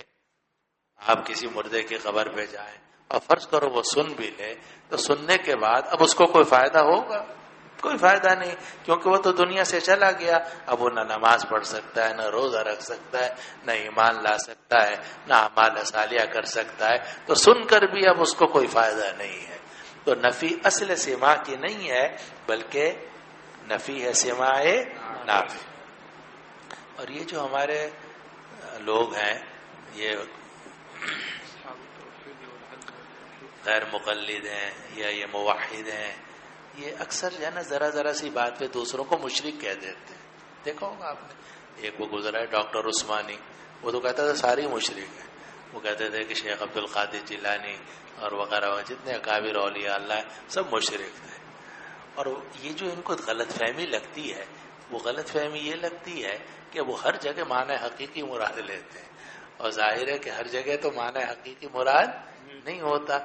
آپ کسی مردے کی قبر پہ جائیں اور فرض کرو وہ سن بھی لے، تو سننے کے بعد اب اس کو کوئی فائدہ ہوگا؟ کوئی فائدہ نہیں، کیونکہ وہ تو دنیا سے چلا گیا. اب وہ نہ نماز پڑھ سکتا ہے، نہ روزہ رکھ سکتا ہے، نہ ایمان لا سکتا ہے، نہ اعمال صالحہ کر سکتا ہے. تو سن کر بھی اب اس کو کوئی فائدہ نہیں ہے. تو نفی اصل سماع کی نہیں ہے بلکہ نفی ہے سماع نافع. اور یہ جو ہمارے لوگ ہیں یہ غیر مقلد ہیں یا یہ موحد ہیں، یہ اکثر جو ہے نا ذرا ذرا سی بات پہ دوسروں کو مشرک کہہ دیتے ہیں. دیکھو ہوگا آپ نے, ایک وہ گزرا ہے ڈاکٹر عثمانی, وہ تو کہتا تھا ساری مشرک ہیں. وہ کہتے تھے کہ شیخ عبد القادر جیلانی اور وغیرہ جتنے اکابر اولیاء اللہ ہیں سب مشرک تھے. اور یہ جو ان کو غلط فہمی لگتی ہے, وہ غلط فہمی یہ لگتی ہے کہ وہ ہر جگہ معنی حقیقی مراد لیتے ہیں, اور ظاہر ہے کہ ہر جگہ تو معنی حقیقی مراد نہیں ہوتا.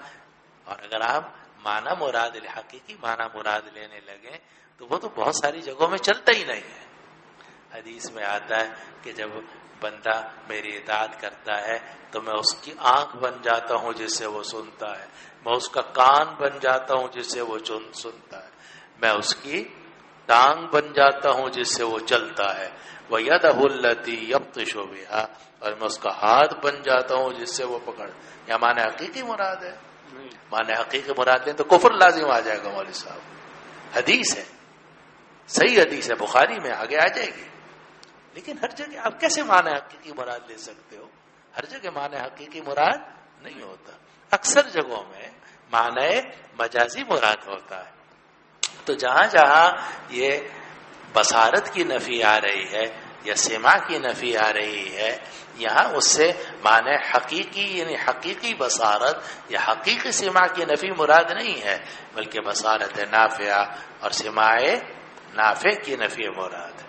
اور اگر آپ معنی مراد حقیقی معنی مراد لینے لگے تو وہ تو بہت ساری جگہوں میں چلتا ہی نہیں ہے. حدیث میں آتا ہے کہ جب بندہ میری اطاعت کرتا ہے تو میں اس کی آنکھ بن جاتا ہوں جس سے وہ سنتا ہے, میں اس کا کان بن جاتا ہوں جس سے وہ سنتا ہے, میں اس کی ٹانگ بن جاتا ہوں جس سے وہ چلتا ہے, وَيَدَهُ الَّتِي يَبْطِشُ بِهَا, اور میں اس کا ہاتھ بن جاتا ہوں جس سے وہ پکڑ. یا معنی حقیقی مراد ہے؟ معنی حقیقی مراد لیں تو کفر لازم آ جائے گا مولوی صاحب. حدیث ہے, صحیح حدیث ہے, بخاری میں آگے آ جائے گی. لیکن ہر جگہ آپ کیسے معنی حقیقی مراد لے سکتے ہو؟ ہر جگہ معنی حقیقی مراد نہیں ہوتا. اکثر جگہوں میں معنی مجازی مراد ہوتا ہے. تو جہاں جہاں یہ بصارت کی نفی آ رہی ہے یا سماع کی نفی آ رہی ہے, یہاں اس سے معنی حقیقی یعنی حقیقی بصارت یا حقیقی سماع کی نفی مراد نہیں ہے, بلکہ بصارت نافعہ اور سماع نافع کی نفی مراد ہے.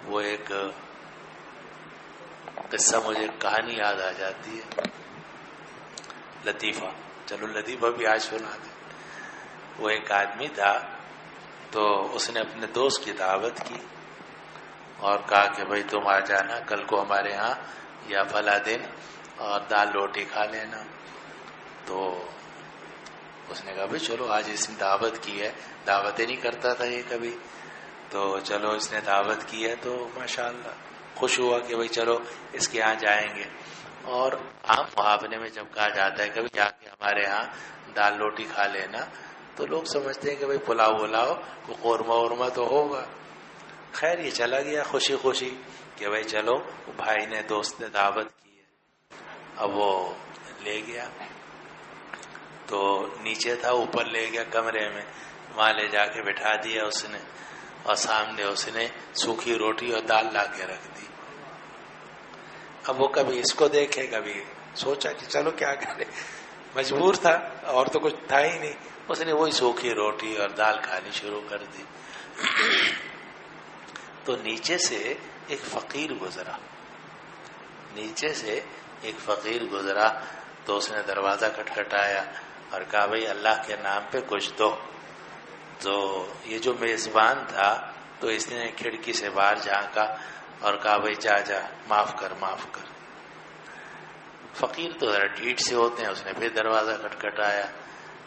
وہ ایک قصہ مجھے کہانی یاد آ جاتی ہے, لطیفہ. چلو لطیفہ بھی آج سنا دیں. وہ ایک آدمی تھا, تو اس نے اپنے دوست کی دعوت کی اور کہا کہ بھائی تم آ جانا کل کو ہمارے ہاں یا فلاں دن اور دال روٹی کھا لینا. تو اس نے کہا بھائی چلو آج اس نے دعوت کی ہے, دعوتیں نہیں کرتا تھا یہ کبھی, تو چلو اس نے دعوت کی ہے تو ماشاءاللہ خوش ہوا کہ بھائی چلو اس کے ہاں جائیں گے. اور عام محاورے میں جب کہا جاتا ہے کبھی جا کے ہمارے ہاں دال روٹی کھا لینا, تو لوگ سمجھتے ہیں کہ بھائی پلاؤ ولاؤ کو قورمہ ورمہ تو ہوگا. خیر یہ چلا گیا خوشی خوشی کہ بھائی چلو بھائی نے دوست نے دعوت کی ہے. اب وہ لے گیا تو نیچے تھا, اوپر لے گیا کمرے میں, وہاں لے جا کے بٹھا دیا اس نے, اور سامنے اس نے سوکھی روٹی اور دال لا کے رکھ دی. اب وہ کبھی اس کو دیکھے, کبھی سوچا کہ چلو کیا کرے, مجبور تھا اور تو کچھ تھا ہی نہیں. اس نے وہی سوکھی روٹی اور دال کھانی شروع کر دی. تو نیچے سے ایک فقیر گزرا, نیچے سے ایک فقیر گزرا, تو اس نے دروازہ کھٹکھٹایا اور کہا بھائی اللہ کے نام پہ کچھ دو. تو یہ جو میزبان تھا تو اس نے کھڑکی سے باہر جھانکا اور کہا بھائی جا جا معاف کر معاف کر. فقیر تو ذرا ڈھیٹ سے ہوتے ہیں, اس نے پھر دروازہ کھٹکھٹایا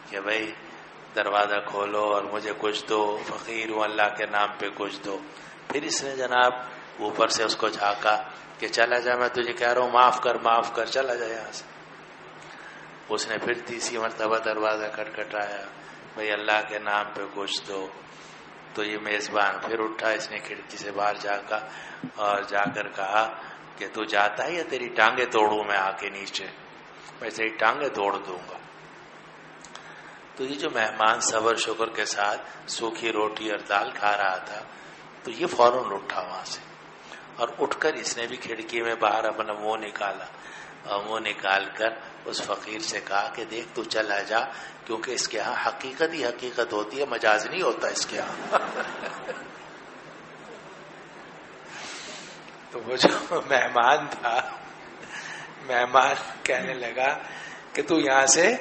کہ بھائی دروازہ کھولو اور مجھے کچھ دو, فقیر ہوں اللہ کے نام پہ کچھ دو. پھر اس نے جناب اوپر سے اس کو جھانکا کہ چلا جا, میں تجھے کہہ رہا ہوں معاف کر معاف کر, چلا جا یہاں سے. اس نے پھر تیسری مرتبہ دروازہ کھٹکھٹایا, بھائی اللہ کے نام پہ کچھ دو. تو یہ میزبان پھر اٹھا, اس نے کھڑکی سے باہر جھانکا اور جا کر کہا کہ تو جاتا ہے یا تیری ٹانگیں توڑوں میں آ کے نیچے, میں تیری ٹانگیں توڑ دوں گا. تو یہ جو مہمان صبر شکر کے ساتھ سوکھی روٹی اور دال کھا رہا تھا, تو یہ فوراً اٹھا وہاں سے, اور اٹھ کر اس نے بھی کھڑکی میں باہر اپنا منہ نکالا, اور منہ نکال کر اس فقیر سے کہا کہ دیکھ تو چلا جا, کیونکہ اس کے ہاں حقیقت ہی حقیقت ہوتی ہے, مجاز نہیں ہوتا اس کے ہاں. تو وہ جو مہمان تھا, مہمان کہنے لگا کہ تو یہاں سے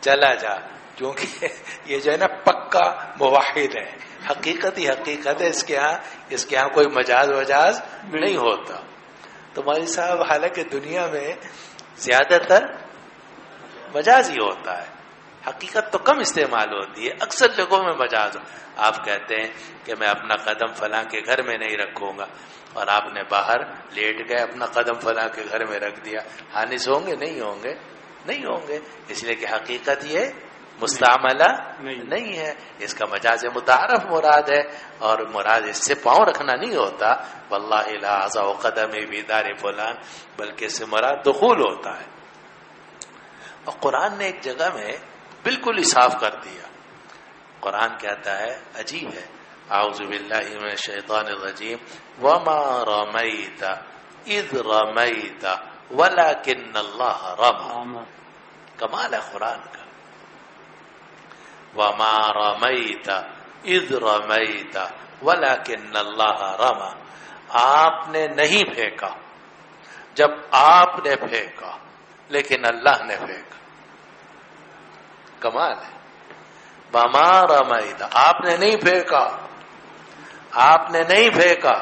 چلا جا, کیونکہ یہ جو ہے نا پکا موحد ہے, حقیقت ہی حقیقت ہے, اس کے ہاں کوئی مجاز وجاز نہیں ہوتا. تو مولوی صاحب حالانکہ دنیا میں زیادہ تر مجاز ہی ہوتا ہے, حقیقت تو کم استعمال ہوتی ہے, اکثر جگہوں میں مجاز ہو. آپ کہتے ہیں کہ میں اپنا قدم فلاں کے گھر میں نہیں رکھوں گا, اور آپ نے باہر لیٹ گئے اپنا قدم فلاں کے گھر میں رکھ دیا, حانث ہوں گے نہیں ہوں گے؟ نہیں ہوں گے, اس لیے کہ حقیقت یہ مستعملہ نہیں ہے, اس کا مجاز متعارف مراد ہے, اور مراد اس سے پاؤں رکھنا نہیں ہوتا. واللہ لا اضع قدمی فی دار فلان, بلکہ اس سے مراد دخول ہوتا ہے. اور قرآن نے ایک جگہ میں بالکل ہی صاف کر دیا, قرآن کہتا ہے، عجیب ہے، اعوذ باللہ من الشیطان الرجیم، وما رمیت اذ رمیت ولکن اللہ رمی. کمال ہے قرآن کا. وما رمیت اذ رمیت ولکن اللہ رمی. آپ نے نہیں پھینکا جب آپ نے پھینکا، لیکن اللہ نے پھینکا. کمال ہے. وما رمیت، آپ نے نہیں پھینکا، آپ نے نہیں پھینکا،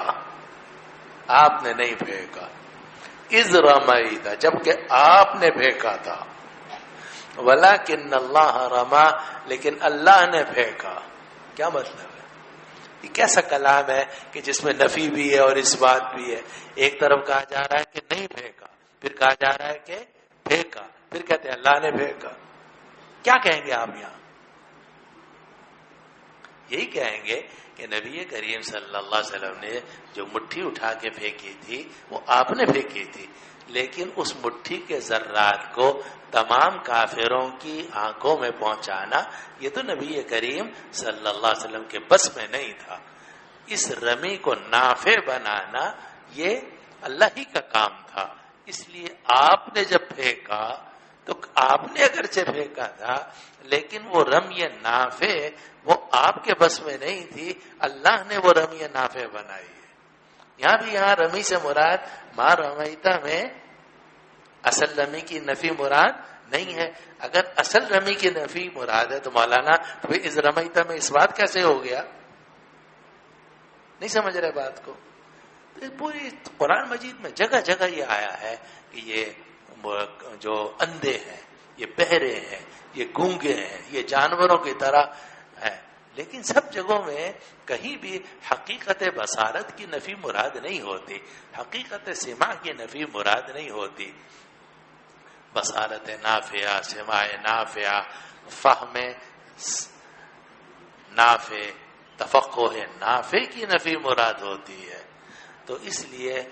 آپ نے نہیں پھینکا. اذ رمیت، جبکہ آپ نے پھینکا تھا. ولکن اللہ رما، لیکن اللہ نے پھینکا. کیا مطلب ہے؟ یہ کیسا کلام ہے کہ جس میں نفی بھی ہے اور اس بات بھی ہے. ایک طرف کہا جا رہا ہے کہ نہیں پھینکا، پھر کہا جا رہا ہے کہ پھینکا، پھر کہتے ہیں اللہ نے پھینکا. کیا کہیں گے آپ یہاں؟ یہی کہیں گے کہ نبی کریم صلی اللہ علیہ وسلم نے جو مٹھی اٹھا کے پھینکی تھی وہ آپ نے پھینکی تھی، لیکن اس مٹھی کے ذرات کو تمام کافروں کی آنکھوں میں پہنچانا یہ تو نبی کریم صلی اللہ علیہ وسلم کے بس میں نہیں تھا. اس رمی کو نافع بنانا یہ اللہ ہی کا کام تھا. اس لیے آپ نے جب پھینکا تو آپ نے اگرچہ پھینکا تھا، لیکن وہ رمی نافع وہ آپ کے بس میں نہیں تھی، اللہ نے وہ رمی نافع بنائی ہے. یہاں بھی یہاں رمی سے مراد ما رمیتا میں اصل رمی کی نفی مراد نہیں ہے. اگر اصل رمی کی نفی مراد ہے تو مولانا تو اس رمیتا میں اس بات کیسے ہو گیا؟ نہیں سمجھ رہے بات کو. پوری قرآن مجید میں جگہ جگہ یہ آیا ہے کہ یہ جو اندھے ہیں، یہ بہرے ہیں، یہ گونگے ہیں، یہ جانوروں کی طرح ہیں، لیکن سب جگہوں میں کہیں بھی حقیقت بصارت کی نفی مراد نہیں ہوتی، حقیقت سماع کی نفی مراد نہیں ہوتی. بصارت نافعہ، سماع نافعہ، فہم نافع، تفقہ نافع کی نفی مراد ہوتی ہے. تو اس لیے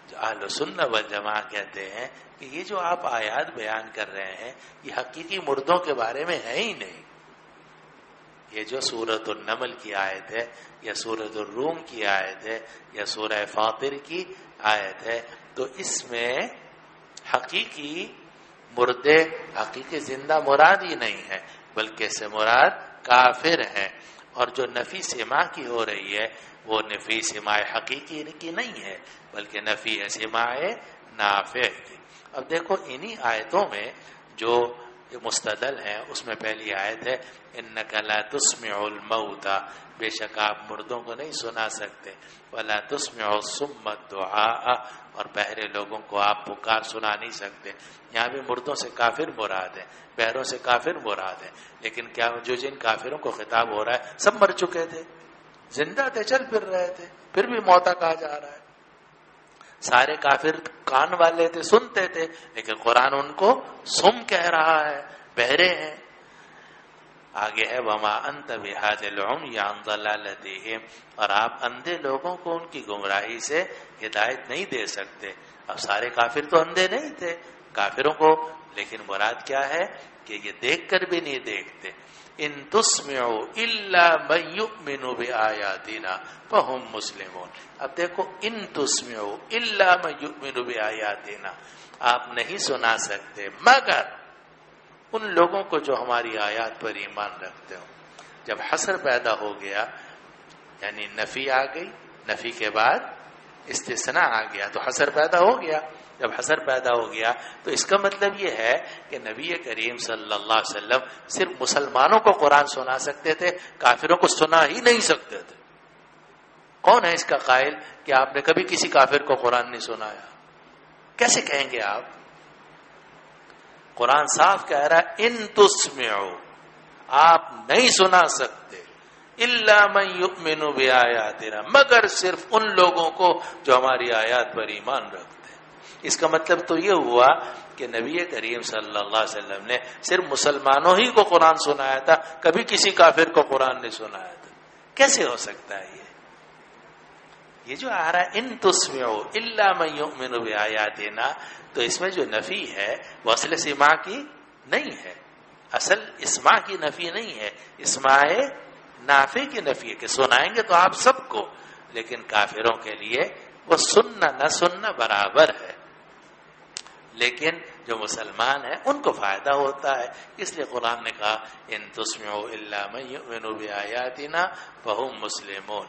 جو اہل سنہ والجماع کہتے ہیں کہ یہ جو آپ آیات بیان کر رہے ہیں یہ حقیقی مردوں کے بارے میں ہے ہی نہیں. یہ جو سورۃ النمل کی آیت ہے یا سورۃ الروم کی آیت ہے یا سورہ فاطر کی آیت ہے، تو اس میں حقیقی مردے، حقیقی زندہ مراد ہی نہیں ہے، بلکہ اس سے مراد کافر ہیں. اور جو نفی سماع کی ہو رہی ہے وہ نفی سماع حقیقی کی نہیں ہے، بلکہ نفی سماع نافع کی. اب دیکھو انہی آیتوں میں جو مستدل ہیں اس میں پہلی آیت ہے انک لا تسمع الموتى، بے شک آپ مردوں کو نہیں سنا سکتے، ولا تسمع الصم الدعاء، اور بہرے لوگوں کو آپ پکار سنا نہیں سکتے. یہاں بھی مردوں سے کافر مراد ہے، بہروں سے کافر مراد ہے. لیکن کیا جو جن کافروں کو خطاب ہو رہا ہے سب مر چکے تھے، زندہ تھے، چل پھر رہے تھے، پھر بھی موتا کہا جا رہا ہے. سارے کافر کان والے تھے، سنتے تھے، لیکن قرآن ان کو سم کہہ رہا ہے، بہرے ہیں. آگے ہے وما انت بہاد العمی عن ضلالتہم، اور آپ اندھے لوگوں کو ان کی گمراہی سے ہدایت نہیں دے سکتے. اب سارے کافر تو اندھے نہیں تھے، کافروں کو لیکن مراد کیا ہے کہ یہ دیکھ کر بھی نہیں دیکھتے. ان تسمعوا الا من یؤمن بآیاتنا فهم مسلمون. اب دیکھو ان تسمعوا الا من یؤمن بآیاتنا، آپ نہیں سنا سکتے مگر ان لوگوں کو جو ہماری آیات پر ایمان رکھتے ہوں. جب حصر پیدا ہو گیا یعنی نفی آ گئی، نفی کے بعد استثناء آ گیا تو حصر پیدا ہو گیا. جب حصر پیدا ہو گیا تو اس کا مطلب یہ ہے کہ نبی کریم صلی اللہ علیہ وسلم صرف مسلمانوں کو قرآن سنا سکتے تھے، کافروں کو سنا ہی نہیں سکتے تھے. کون ہے اس کا قائل کہ آپ نے کبھی کسی کافر کو قرآن نہیں سنایا؟ کیسے کہیں گے آپ؟ قرآن صاف کہہ رہا ہے ان تسمعوا، آپ نہیں سنا سکتے، الا من یؤمن بآیاتنا، مگر صرف ان لوگوں کو جو ہماری آیات پر ایمان رکھتے. اس کا مطلب تو یہ ہوا کہ نبی کریم صلی اللہ علیہ وسلم نے صرف مسلمانوں ہی کو قرآن سنایا تھا، کبھی کسی کافر کو قرآن نہیں سنایا تھا. کیسے ہو سکتا ہے یہ جو آ رہا ہے ان تسمعوا الا من یؤمن بآیاتنا، تو اس میں جو نفی ہے وہ اصل سماع کی نہیں ہے، اصل اسماع کی نفی نہیں ہے، اسماع نافع کی نفی ہے کہ سنائیں گے تو آپ سب کو، لیکن کافروں کے لیے وہ سننا نہ سننا برابر ہے، لیکن جو مسلمان ہیں ان کو فائدہ ہوتا ہے. اس لیے قرآن نے کہا ان تسمعوا الا من یؤمن بآیاتنا فهم مسلمون.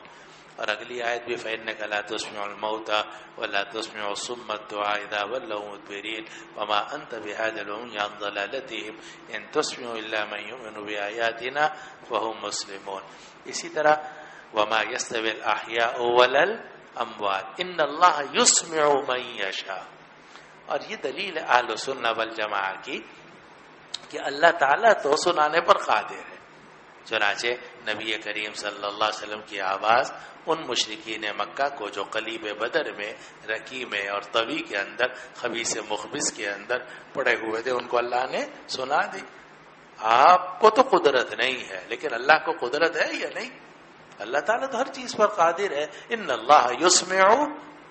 اور اگلی آیت بھی فإنک لا تسمع الموتى ولا تسمع الصم الدعاء اذا ولوا مدبرین وما انت بهذا العمي عن ضلالتهم ان تسمع الا من يؤمن بآیاتنا فهم مسلمون. اسی طرح وما يستوي الاحياء ولا الاموات ان اللہ يسمع من يشاء. اور یہ دلیل ہے اہل سنہ والجماعہ کی کہ اللہ تعالیٰ تو سنانے پر قادر ہے. چنانچہ نبی کریم صلی اللہ علیہ وسلم کی آواز ان مشرکین مکہ کو جو قلیب بدر میں، رکی میں اور طوی کے اندر خبیث مخبث کے اندر پڑے ہوئے تھے، ان کو اللہ نے سنا دی. آپ کو تو قدرت نہیں ہے، لیکن اللہ کو قدرت ہے یا نہیں؟ اللہ تعالیٰ تو ہر چیز پر قادر ہے. ان اللہ یسمع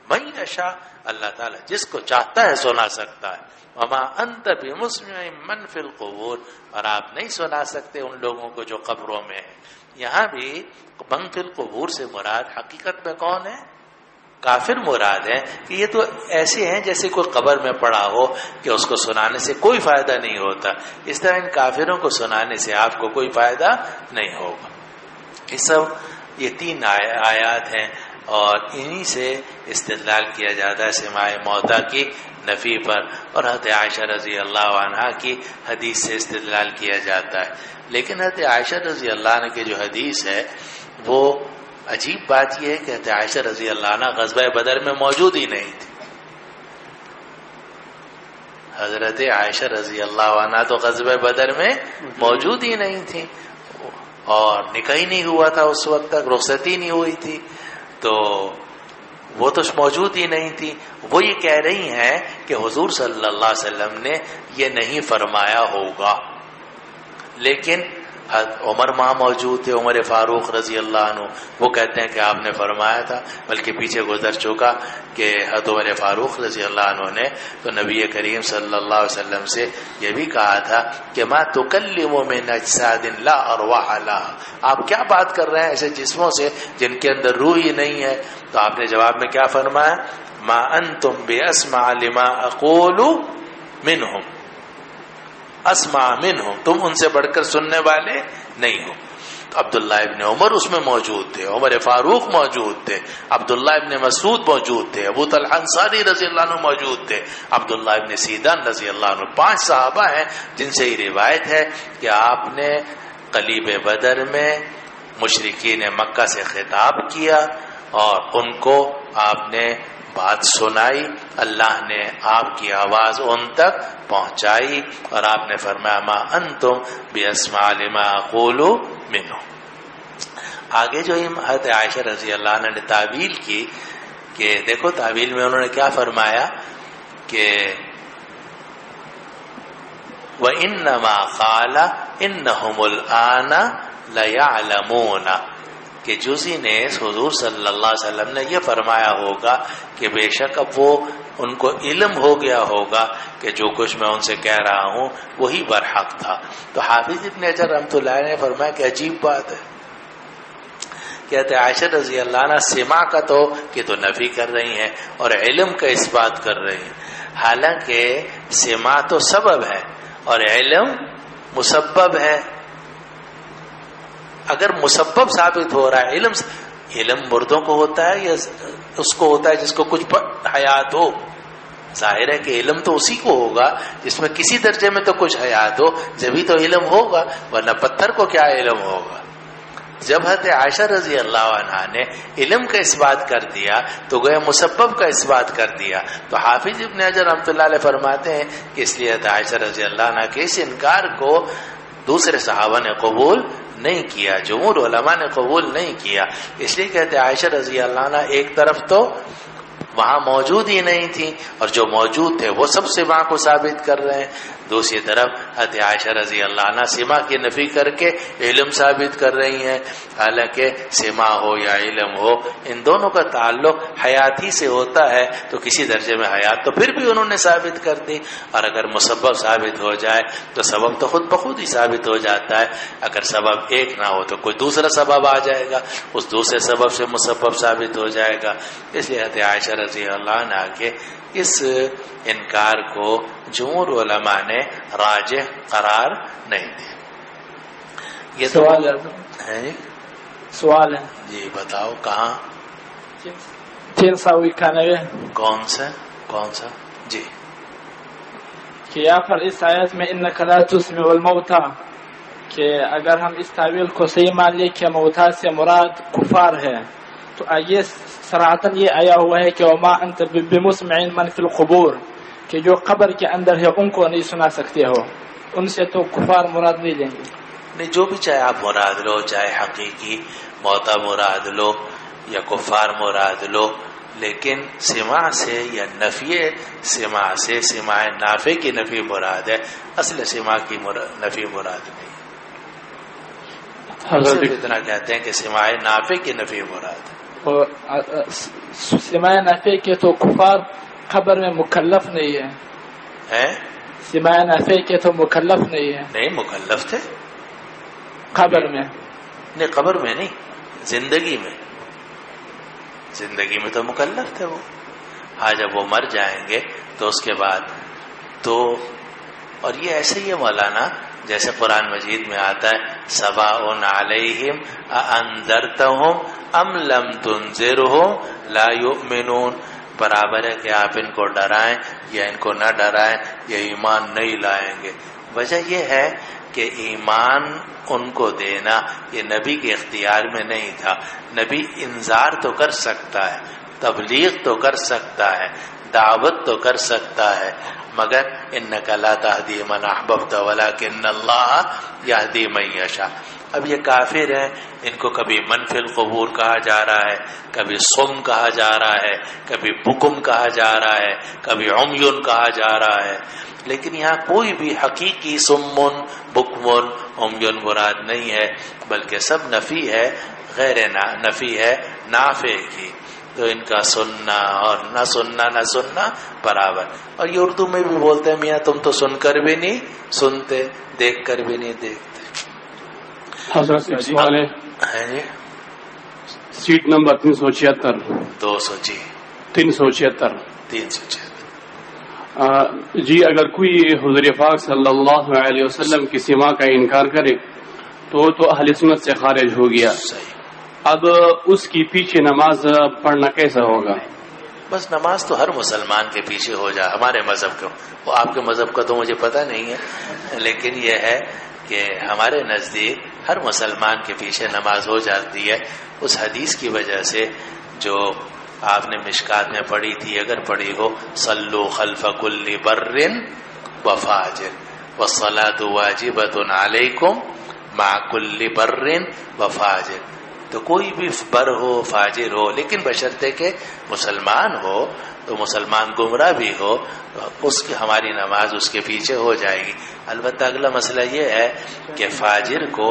من یشاء، اللہ تعالیٰ جس کو چاہتا ہے سنا سکتا ہے. وما انت بمسمع من فی القبور، اور آپ نہیں سنا سکتے ان لوگوں کو جو قبروں میں ہیں. یہاں بھی من فی القبور سے مراد حقیقت میں کون ہے؟ کافر مراد ہے کہ یہ تو ایسے ہیں جیسے کوئی قبر میں پڑا ہو کہ اس کو سنانے سے کوئی فائدہ نہیں ہوتا. اس طرح ان کافروں کو سنانے سے آپ کو کوئی فائدہ نہیں ہوگا. یہ سب یہ 3 آیات ہیں اور انہی سے استدلال کیا جاتا ہے سماع موتیٰ کی نفی پر، اور حضرت عائشہ رضی اللہ عنہا کی حدیث سے استدلال کیا جاتا ہے. لیکن حضرت عائشہ رضی اللہ عنہ کی جو حدیث ہے وہ عجیب بات یہ ہے کہ حضرت عائشہ رضی اللہ عنہ غزوہ بدر میں موجود ہی نہیں تھی. حضرت عائشہ رضی اللہ عنہ تو غزوہ بدر میں موجود ہی نہیں تھی، اور نکاح ہی نہیں ہوا تھا اس وقت تک، رخصتی نہیں ہوئی تھی، تو وہ تو موجود ہی نہیں تھی. وہ یہ کہہ رہی ہیں کہ حضور صلی اللہ علیہ وسلم نے یہ نہیں فرمایا ہوگا. لیکن عمر ماں موجود تھے، عمر فاروق رضی اللہ عنہ، وہ کہتے ہیں کہ آپ نے فرمایا تھا. بلکہ پیچھے گزر چکا کہ حضرت عمر فاروق رضی اللہ عنہ نے تو نبی کریم صلی اللہ علیہ وسلم سے یہ بھی کہا تھا کہ ما تکلم من اجساد لا ارواح لها، آپ کیا بات کر رہے ہیں ایسے جسموں سے جن کے اندر روح ہی نہیں ہے. تو آپ نے جواب میں کیا فرمایا؟ ما انتم باسمع لما اقول منهم، اسمع منهم، تم ان سے بڑھ کر سننے والے نہیں ہو. تو عبداللہ ابن عمر اس میں موجود تھے، عمر فاروق موجود تھے، عبداللہ ابن مسعود موجود تھے، ابو طلحہ انصاری رضی اللہ عنہ موجود تھے، عبداللہ ابن سیدان رضی اللہ عنہ. 5 صحابہ ہیں جن سے یہ روایت ہے کہ آپ نے قلیب بدر میں مشرکین مکہ سے خطاب کیا اور ان کو آپ نے بات سنائی، اللہ نے آپ کی آواز ان تک پہنچائی، اور آپ نے فرمایا ما انتم باسمع لما اقول منه. آگے جو حضرت عائشہ رضی اللہ عنہ نے تعویل کی کہ دیکھو تعویل میں انہوں نے کیا فرمایا کہ وَإِنَّمَا قَالَ إِنَّهُمُ الْآنَ لَيَعْلَمُونَ، کہ جزی نے حضور صلی اللہ علیہ وسلم نے یہ فرمایا ہوگا کہ بے شک اب وہ ان کو علم ہو گیا ہوگا کہ جو کچھ میں ان سے کہہ رہا ہوں وہی برحق تھا. تو حافظ ابن حجر رحمۃ اللہ نے فرمایا کہ عجیب بات ہے، کہتے عائشہ رضی اللہ عنہ سماع کا تو کہ تو نفی کر رہی ہیں اور علم کا اس بات کر رہی ہیں، حالانکہ سماع تو سبب ہے اور علم مسبب ہے. اگر مسبب ثابت ہو رہا ہے، علم مردوں کو ہوتا ہے یا اس کو ہوتا ہے جس کو کچھ حیات ہو؟ ظاہر ہے کہ علم تو اسی کو ہوگا جس میں کسی درجے میں تو کچھ حیات ہو، جبھی تو علم ہوگا، ورنہ پتھر کو کیا علم ہوگا. جب حضرت عائشہ رضی اللہ عنہا نے علم کا اس بات کر دیا تو گویا مسبب کا اس بات کر دیا. تو حافظ ابن حجر رحمۃ اللہ علیہ فرماتے ہیں کہ اس لیے حضرت عائشہ رضی اللہ عنہ کے اس انکار کو دوسرے صحابہ نے قبول نہیں کیا، جمہور علماء نے قبول نہیں کیا. اس لیے کہتے عائشہ رضی اللہ عنہ ایک طرف تو وہاں موجود ہی نہیں تھی اور جو موجود تھے وہ سب سے وہاں کو ثابت کر رہے ہیں، دوسری طرف حضرت عائشہ رضی اللہ عنہ سما کی نفی کر کے علم ثابت کر رہی ہیں، حالانکہ سما ہو یا علم ہو ان دونوں کا تعلق حیاتی سے ہوتا ہے، تو کسی درجے میں حیات تو پھر بھی انہوں نے ثابت کر دی، اور اگر مسبب ثابت ہو جائے تو سبب تو خود بخود ہی ثابت ہو جاتا ہے۔ اگر سبب ایک نہ ہو تو کوئی دوسرا سبب آ جائے گا، اس دوسرے سبب سے مسبب ثابت ہو جائے گا۔ اس لیے حضرت عائشہ رضی اللہ عنہ کے اس انکار کو جمہور علماء نے راجح قرار نہیں دیا۔ یہ سوال ہے جی بتاؤ کہاں 391 کون سا جی کہ یہاں پر اس آیت میں انک لا تسمع الموتى، کہ اگر ہم اس تعویل کو صحیح مان لیں کہ موتى سے مراد کفار ہے، تو آئیے صراحتاً یہ آیا ہوا ہے کہ وما انت بمسمع من فی القبور، کہ جو قبر کے اندر ہے ان کو نہیں سنا سکتے ہو، ان سے تو کفار مراد نہیں لیں گے۔ نہیں، جو بھی چاہے آپ مراد لو، چاہے حقیقی موتا مراد لو یا کفار مراد لو، لیکن سماع سے یا نفی سماع سے سماع نافع کی نفی مراد ہے، اصل سماع کی نفی مراد نہیں ہے۔ صرف اتنا کہتے ہیں کہ سماع نافع کی نفی مراد ہے۔ اور سماع نافع کے تو کفار قبر میں مکلف نہیں ہے، سماع نافع کے تو مکلف نہیں ہے۔ نہیں، مکلف تھے قبر میں نہیں، قبر میں نہیں، زندگی میں تو مکلف تھے وہ۔ ہاں جب وہ مر جائیں گے تو اس کے بعد تو، اور یہ ایسے ہی ہے مولانا، جیسے قرآن مجید میں آتا ہے سواء علیہم اانذرتہم ام لم تنذرہم لا یؤمنون، برابر ہے کہ آپ ان کو ڈرائیں یا ان کو نہ ڈرائیں، یہ ایمان نہیں لائیں گے۔ وجہ یہ ہے کہ ایمان ان کو دینا یہ نبی کے اختیار میں نہیں تھا۔ نبی انذار تو کر سکتا ہے، تبلیغ تو کر سکتا ہے، دعوت تو کر سکتا ہے، مگر انک لا تہدی من احببت ولکن اللہ یہدی من یشاء۔ اب یہ کافر ہیں، ان کو کبھی منفی القبور کہا جا رہا ہے، کبھی صم کہا جا رہا ہے، کبھی بکم کہا جا رہا ہے، کبھی عمیون کہا جا رہا ہے، لیکن یہاں کوئی بھی حقیقی سمن بکمن عمیون مراد نہیں ہے، بلکہ سب نفی ہے، غیر نفی ہے نافع کی۔ تو ان کا سننا اور نہ سننا برابر۔ اور یہ اردو میں بھی بولتے ہیں میاں تم تو سن کر بھی نہیں سنتے، دیکھ کر بھی نہیں دیکھتے۔ حضرت سوال ہے سیٹ نمبر 376 200 376 جی، اگر کوئی حضور پاک صلی اللہ علیہ وسلم کی سما کا انکار کرے تو اہل سنت سے خارج ہو گیا۔ صحیح۔ اب اس کی پیچھے نماز پڑھنا کیسا ہوگا؟ بس نماز تو ہر مسلمان کے پیچھے ہو جائے، ہمارے مذہب کو، وہ آپ کے مذہب کا تو مجھے پتہ نہیں ہے، لیکن یہ ہے کہ ہمارے نزدیک ہر مسلمان کے پیچھے نماز ہو جاتی ہے، اس حدیث کی وجہ سے جو آپ نے مشکات میں پڑھی تھی، اگر پڑھی ہو صلو خلف کل بر و فاجر والصلاۃ واجبۃ علیکم مع کل بر و فاجر، تو کوئی بھی بر ہو فاجر ہو، لیکن بشرطے کہ مسلمان ہو، تو مسلمان گمراہ بھی ہو تو اس کی ہماری نماز اس کے پیچھے ہو جائے گی۔ البتہ اگلا مسئلہ یہ ہے کہ فاجر کو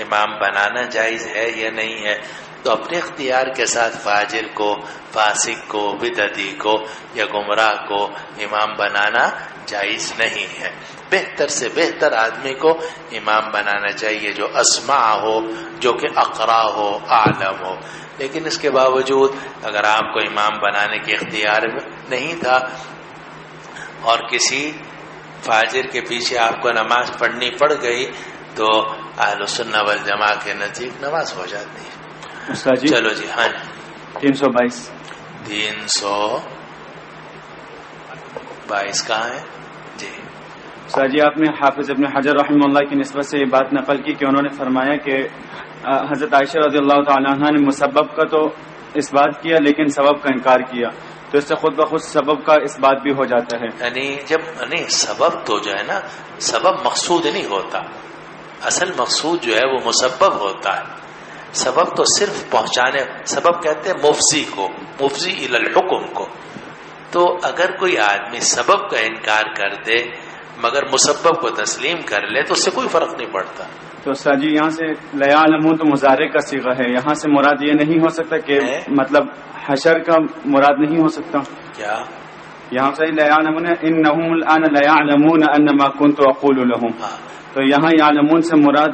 امام بنانا جائز ہے یا نہیں ہے، تو اپنے اختیار کے ساتھ فاجر کو، فاسق کو، بدعتی کو یا گمراہ کو امام بنانا جائز نہیں ہے۔ بہتر سے بہتر آدمی کو امام بنانا چاہیے جو اسمع ہو، جو کہ اقرا ہو، عالم ہو۔ لیکن اس کے باوجود اگر آپ کو امام بنانے کے اختیار نہیں تھا اور کسی فاجر کے پیچھے آپ کو نماز پڑھنی پڑ گئی تو اہل السنہ والجماعہ کے نزدیک نماز ہو جاتی ہے۔ چلو جی، ہاں 322 کہاں ہے جی؟ سر جی، آپ نے حافظ ابن حجر رحمہ اللہ کی نسبت سے یہ بات نقل کی کہ انہوں نے فرمایا کہ حضرت عائشہ رضی اللہ تعالی عنہ نے مسبب کا تو اس بات کیا لیکن سبب کا انکار کیا، تو اس سے خود بخود سبب کا اس بات بھی ہو جاتا ہے۔ یعنی جب نہیں، سبب تو جو ہے نا، سبب مقصود نہیں ہوتا، اصل مقصود جو ہے وہ مسبب ہوتا ہے۔ سبب تو صرف پہنچانے، سبب کہتے ہیں مفضی کو، مفضی الی الحکم کو۔ تو اگر کوئی آدمی سبب کا انکار کر دے مگر مسبب کو تسلیم کر لے تو اس سے کوئی فرق نہیں پڑتا. تو سر جی یہاں سے لیعلمون تو مضارع کا صیغہ ہے، یہاں سے مراد یہ نہیں ہو سکتا کہ مطلب حشر کا مراد نہیں ہو سکتا کیا؟ یہاں سے لیعلمون انہم الان لیعلمون انما کنت اقول لهم، تو یہاں یعلمون سے مراد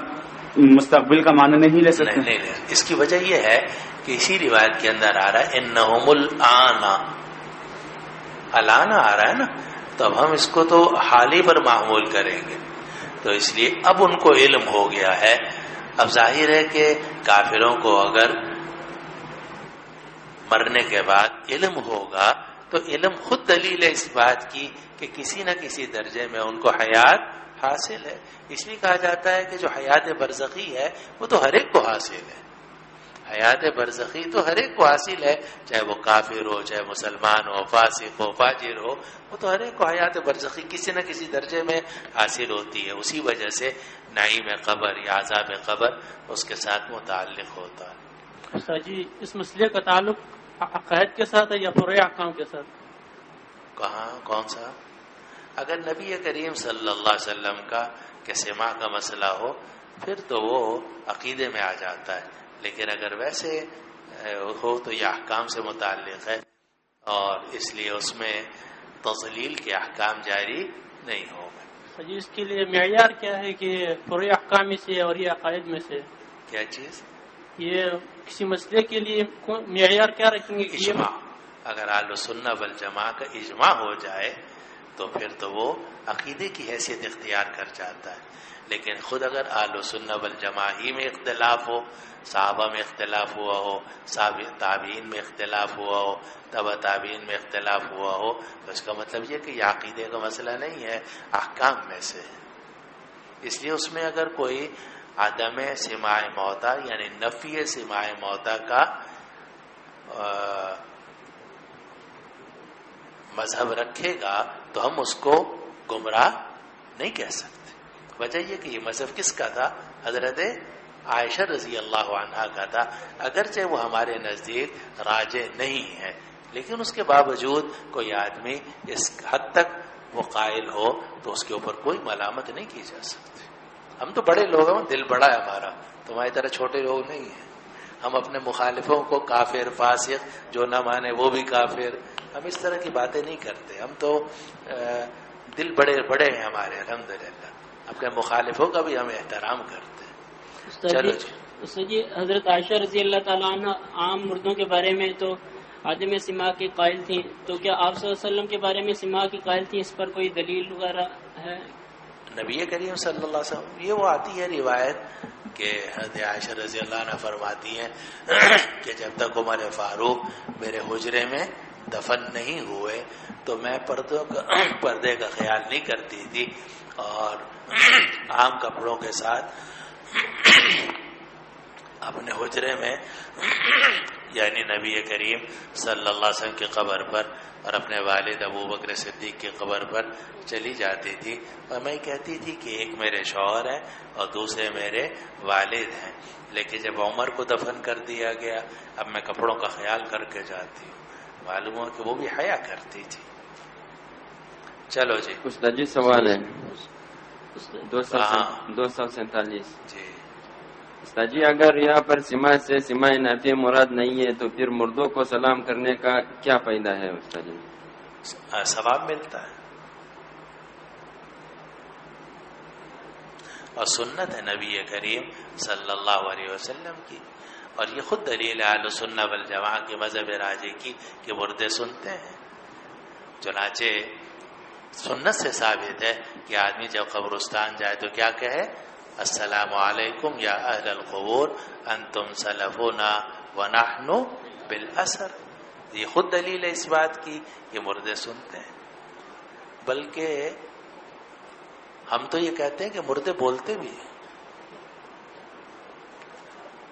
مستقبل کا معنی نہیں لے سکتے؟ نہیں. اس کی وجہ یہ ہے کہ اسی روایت کے اندر آ رہا ہے انہم الان آ رہا ہے نا، تو اب ہم اس کو تو حالی پر معمول کریں گے، تو اس لیے اب ان کو علم ہو گیا ہے. اب ظاہر ہے کہ کافروں کو اگر مرنے کے بعد علم ہوگا تو علم خود دلیل ہے اس بات کی کہ کسی نہ کسی درجے میں ان کو حیات حاصل ہے. اس لیے کہا جاتا ہے کہ جو حیات برزخی ہے وہ تو ہر ایک کو حاصل ہے. حیات برزخی تو ہر ایک کو حاصل ہے، چاہے وہ کافر ہو، چاہے مسلمان ہو، فاسق ہو، فاجر ہو، وہ تو ہر ایک کو حیات برزخی کسی نہ کسی درجے میں حاصل ہوتی ہے. اسی وجہ سے نعیم قبر یا عذاب قبر اس کے ساتھ متعلق ہوتا ہے. استاد جی اس مسئلے کا تعلق عقائد کے ساتھ ہے یا پورے احکام کے ساتھ؟ کہاں کون سا؟ اگر نبی کریم صلی اللہ علیہ وسلم کا کہ سماع کا مسئلہ ہو پھر تو وہ عقیدے میں آ جاتا ہے، لیکن اگر ویسے ہو تو یہ احکام سے متعلق ہے اور اس لیے اس میں تضلیل کے احکام جاری نہیں ہوں گے. جی اس کے لیے معیار کیا ہے کہ پورے احکام میں سے اور یہ عقائد میں سے کیا چیز؟ یہ کسی مسئلے کے لیے معیار کیا رکھیں گے؟ اجماع. اگر اہل سنت والجماع کا اجماع ہو جائے تو پھر تو وہ عقیدے کی حیثیت اختیار کر جاتا ہے. لیکن خود اگر اہل سنت والجماع ہی میں اختلاف ہو، صحابہ میں اختلاف ہوا ہو، تابعین میں اختلاف ہوا ہو، تبع تابعین میں اختلاف ہوا ہو، تو اس کا مطلب یہ کہ یہ عقیدے کا مسئلہ نہیں ہے، احکام میں سے. اس لیے اس میں اگر کوئی عدم سماع موتا یعنی نفی سماع موتا کا مذہب رکھے گا تو ہم اس کو گمراہ نہیں کہہ سکتے. وجہ یہ کہ یہ مذہب کس کا تھا؟ حضرت عائشہ رضی اللہ عنہا کا تھا. اگرچہ وہ ہمارے نزدیک راجح نہیں ہے لیکن اس کے باوجود کوئی آدمی اس حد تک وہ قائل ہو تو اس کے اوپر کوئی ملامت نہیں کی جا سکتی. ہم تو بڑے لوگ ہیں، دل بڑا ہے ہمارا، تمہاری طرح چھوٹے لوگ نہیں ہیں. ہم اپنے مخالفوں کو کافر، فاسق، جو نہ مانے وہ بھی کافر، ہم اس طرح کی باتیں نہیں کرتے. ہم تو دل بڑے بڑے ہیں ہمارے، الحمدللہ. اپنے مخالفوں کا بھی ہم احترام کرتے ہیں. چلو جی حضرت عائشہ رضی اللہ تعالیٰ عنہ عام مردوں کے بارے میں تو عدم سماع کی قائل تھیں، تو کیا آپ صلی اللہ علیہ وسلم کے بارے میں سماع کی قائل تھیں؟ اس پر کوئی دلیل وغیرہ ہے؟ نبی کریم صلی اللہ علیہ وسلم یہ وہ آتی ہے روایت کہ حضرت عائشہ رضی اللہ عنہ فرماتی ہیں کہ جب تک عمر فاروق میرے حجرے میں دفن نہیں ہوئے تو میں پردے کا خیال نہیں کرتی تھی اور عام کپڑوں کے ساتھ اپنے حجرے میں یعنی نبی کریم صلی اللہ علیہ وسلم کی قبر پر اور اپنے والد ابو بکر صدیق کی قبر پر چلی جاتی تھی. اور میں کہتی تھی کہ ایک میرے شوہر ہیں اور دوسرے میرے والد ہیں، لیکن جب عمر کو دفن کر دیا گیا اب میں کپڑوں کا خیال کر کے جاتی ہوں. معلوم ہو کہ وہ بھی حیا کرتی تھی. چلو جی استاد جی سوال ہے 247. جی استاد جی اگر یہاں پر سماع سے سماع نافیہ مراد نہیں ہے تو پھر مردوں کو سلام کرنے کا کیا فائدہ ہے استاد جی؟ ثواب ملتا ہے اور سنت ہے نبی کریم صلی اللہ علیہ وسلم کی، اور یہ خود دلیل اہل سنت والجماع کے مذہب راجح کی کہ مردے سنتے ہیں. چنانچہ سنت سے ثابت ہے کہ آدمی جب قبرستان جائے تو کیا کہے؟ السلام علیکم یا اہل القبور انتم سلفونا ونحن بالاثر. یہ خود دلیل ہے اس بات کی کہ مردے سنتے ہیں. بلکہ ہم تو یہ کہتے ہیں کہ مردے بولتے بھی ہیں.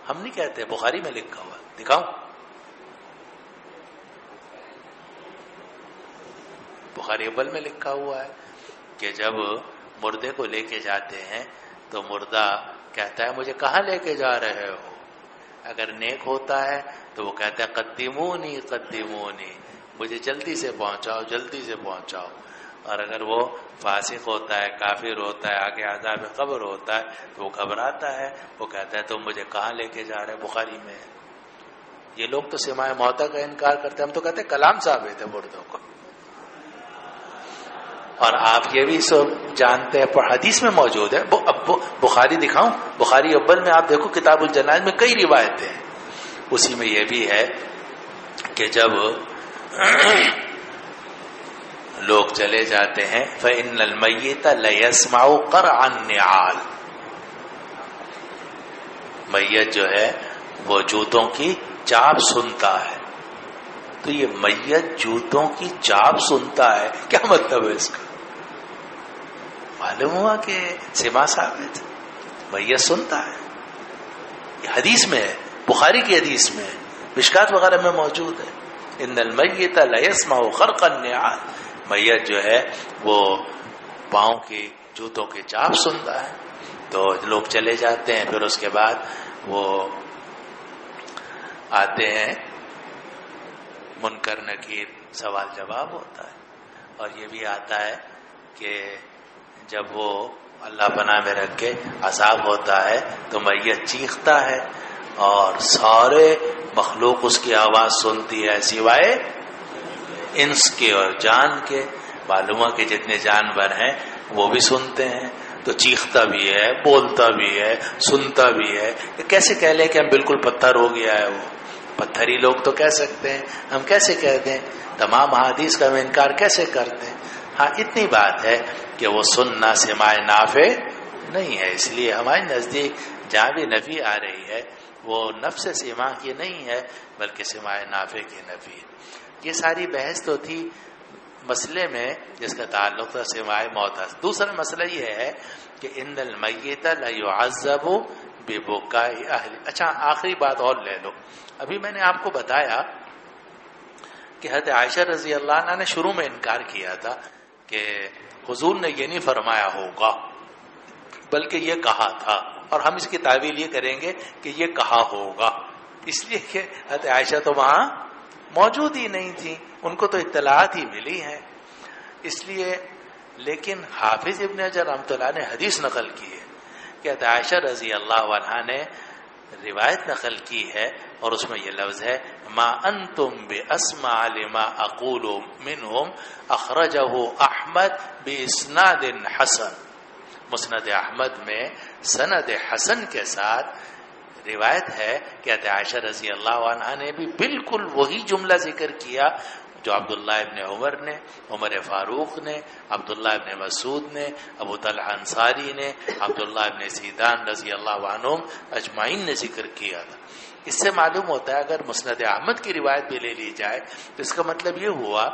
ہم نہیں کہتے، بخاری میں لکھا ہوا، دکھاؤں؟ بخاری اول میں لکھا ہوا ہے کہ جب مردے کو لے کے جاتے ہیں تو مردہ کہتا ہے مجھے کہاں لے کے جا رہے ہو؟ اگر نیک ہوتا ہے تو وہ کہتا ہے قدمونی قدمونی، مجھے جلدی سے پہنچاؤ جلدی سے پہنچاؤ. اور اگر وہ فاسق ہوتا ہے، کافر ہوتا ہے، آگے عذاب قبر ہوتا ہے تو وہ گھبراتا ہے، وہ کہتا ہے تم مجھے کہاں لے کے جا رہے ہیں، بخاری میں ہے۔ یہ لوگ تو سماع موتا کا انکار کرتے ہیں، ہم تو کہتے ہیں کلام ثابت ہے مردوں کو۔ اور آپ یہ بھی سب جانتے ہیں، حدیث میں موجود ہے، بخاری دکھاؤں، بخاری اول میں آپ دیکھو کتاب الجنائز میں کئی روایتیں ہیں، اسی میں یہ بھی ہے کہ جب لوگ چلے جاتے ہیں فَإِنَّ الْمَيِّتَ لَيَسْمَعُ قَرْعَ النِّعَالِ، میت جو ہے وہ جوتوں کی چاپ سنتا ہے۔ تو یہ میت جوتوں کی چاپ سنتا ہے، کیا مطلب ہے اس کا؟ معلوم ہوا کہ سما ثابت میت سنتا ہے، یہ حدیث میں ہے، بخاری کی حدیث میں ہے، مشکات وغیرہ میں موجود ہے۔ ان المیت لا يسمع خرق النعال، میت جو ہے وہ پاؤں کی جوتوں کی چاپ سنتا ہے۔ تو لوگ چلے جاتے ہیں، پھر اس کے بعد وہ آتے ہیں، منکر نکیر سوال جواب ہوتا ہے۔ اور یہ بھی آتا ہے کہ جب وہ اللہ پناہ میں رکھ کے عذاب ہوتا ہے تو میت چیختا ہے اور سارے مخلوق اس کی آواز سنتی ہے سوائے انس کے اور جان کے۔ معلوم ہے کہ جتنے جانور ہیں وہ بھی سنتے ہیں، تو چیختا بھی ہے، بولتا بھی ہے، سنتا بھی ہے۔ کیسے کہہ لیں کہ ہم بالکل پتھر ہو گیا ہے، وہ پتھری لوگ تو کہہ سکتے ہیں، ہم کیسے کہہ دیں؟ تمام احادیث کا ہم انکار کیسے کرتے ہیں؟ ہاں اتنی بات ہے کہ وہ سننا سماع نافع نہیں ہے، اس لیے ہمارے نزدیک جہاں بھی نفی آ رہی ہے وہ نفس سماع کی نہیں ہے بلکہ سماع نافع کی نفی ہے۔ یہ ساری بحث تو تھی مسئلے میں جس کا تعلق تھا سماع موت۔ دوسرا مسئلہ یہ ہے کہ ان المیت لا يعذب ببکاء اہل۔ اچھا آخری بات اور لے لو، ابھی میں نے آپ کو بتایا کہ حضرت عائشہ رضی اللہ عنہ نے شروع میں انکار کیا تھا کہ حضور نے یہ نہیں فرمایا ہوگا بلکہ یہ کہا تھا، اور ہم اس کی تعویل یہ کریں گے کہ یہ کہا ہوگا، اس لیے کہ حضرت عائشہ تو وہاں موجود ہی نہیں تھی، ان کو تو اطلاعات ہی ملی ہیں، اس لیے۔ لیکن حافظ ابن حجر رحمۃ اللہ نے حدیث نقل کی ہے کہ حضرت عائشہ رضی اللہ عنہا نے روایت نقل کی ہے اور اس میں یہ لفظ ہے ما انتم باسمع لما اقول منهم اخرجہ احمد باسناد حسن۔ مسند احمد میں سند حسن کے ساتھ روایت ہے کہ حضرت عائشہ رضی اللہ عنہا نے بھی بالکل وہی جملہ ذکر کیا جو عبداللہ ابن عمر نے، عمر فاروق نے، عبداللہ ابن مسعود نے، ابو طلحہ انصاری نے، عبداللہ ابن سیدان رضی اللہ عنہم اجمعین نے ذکر کیا تھا۔ اس سے معلوم ہوتا ہے اگر مسند احمد کی روایت بھی لے لی جائے تو اس کا مطلب یہ ہوا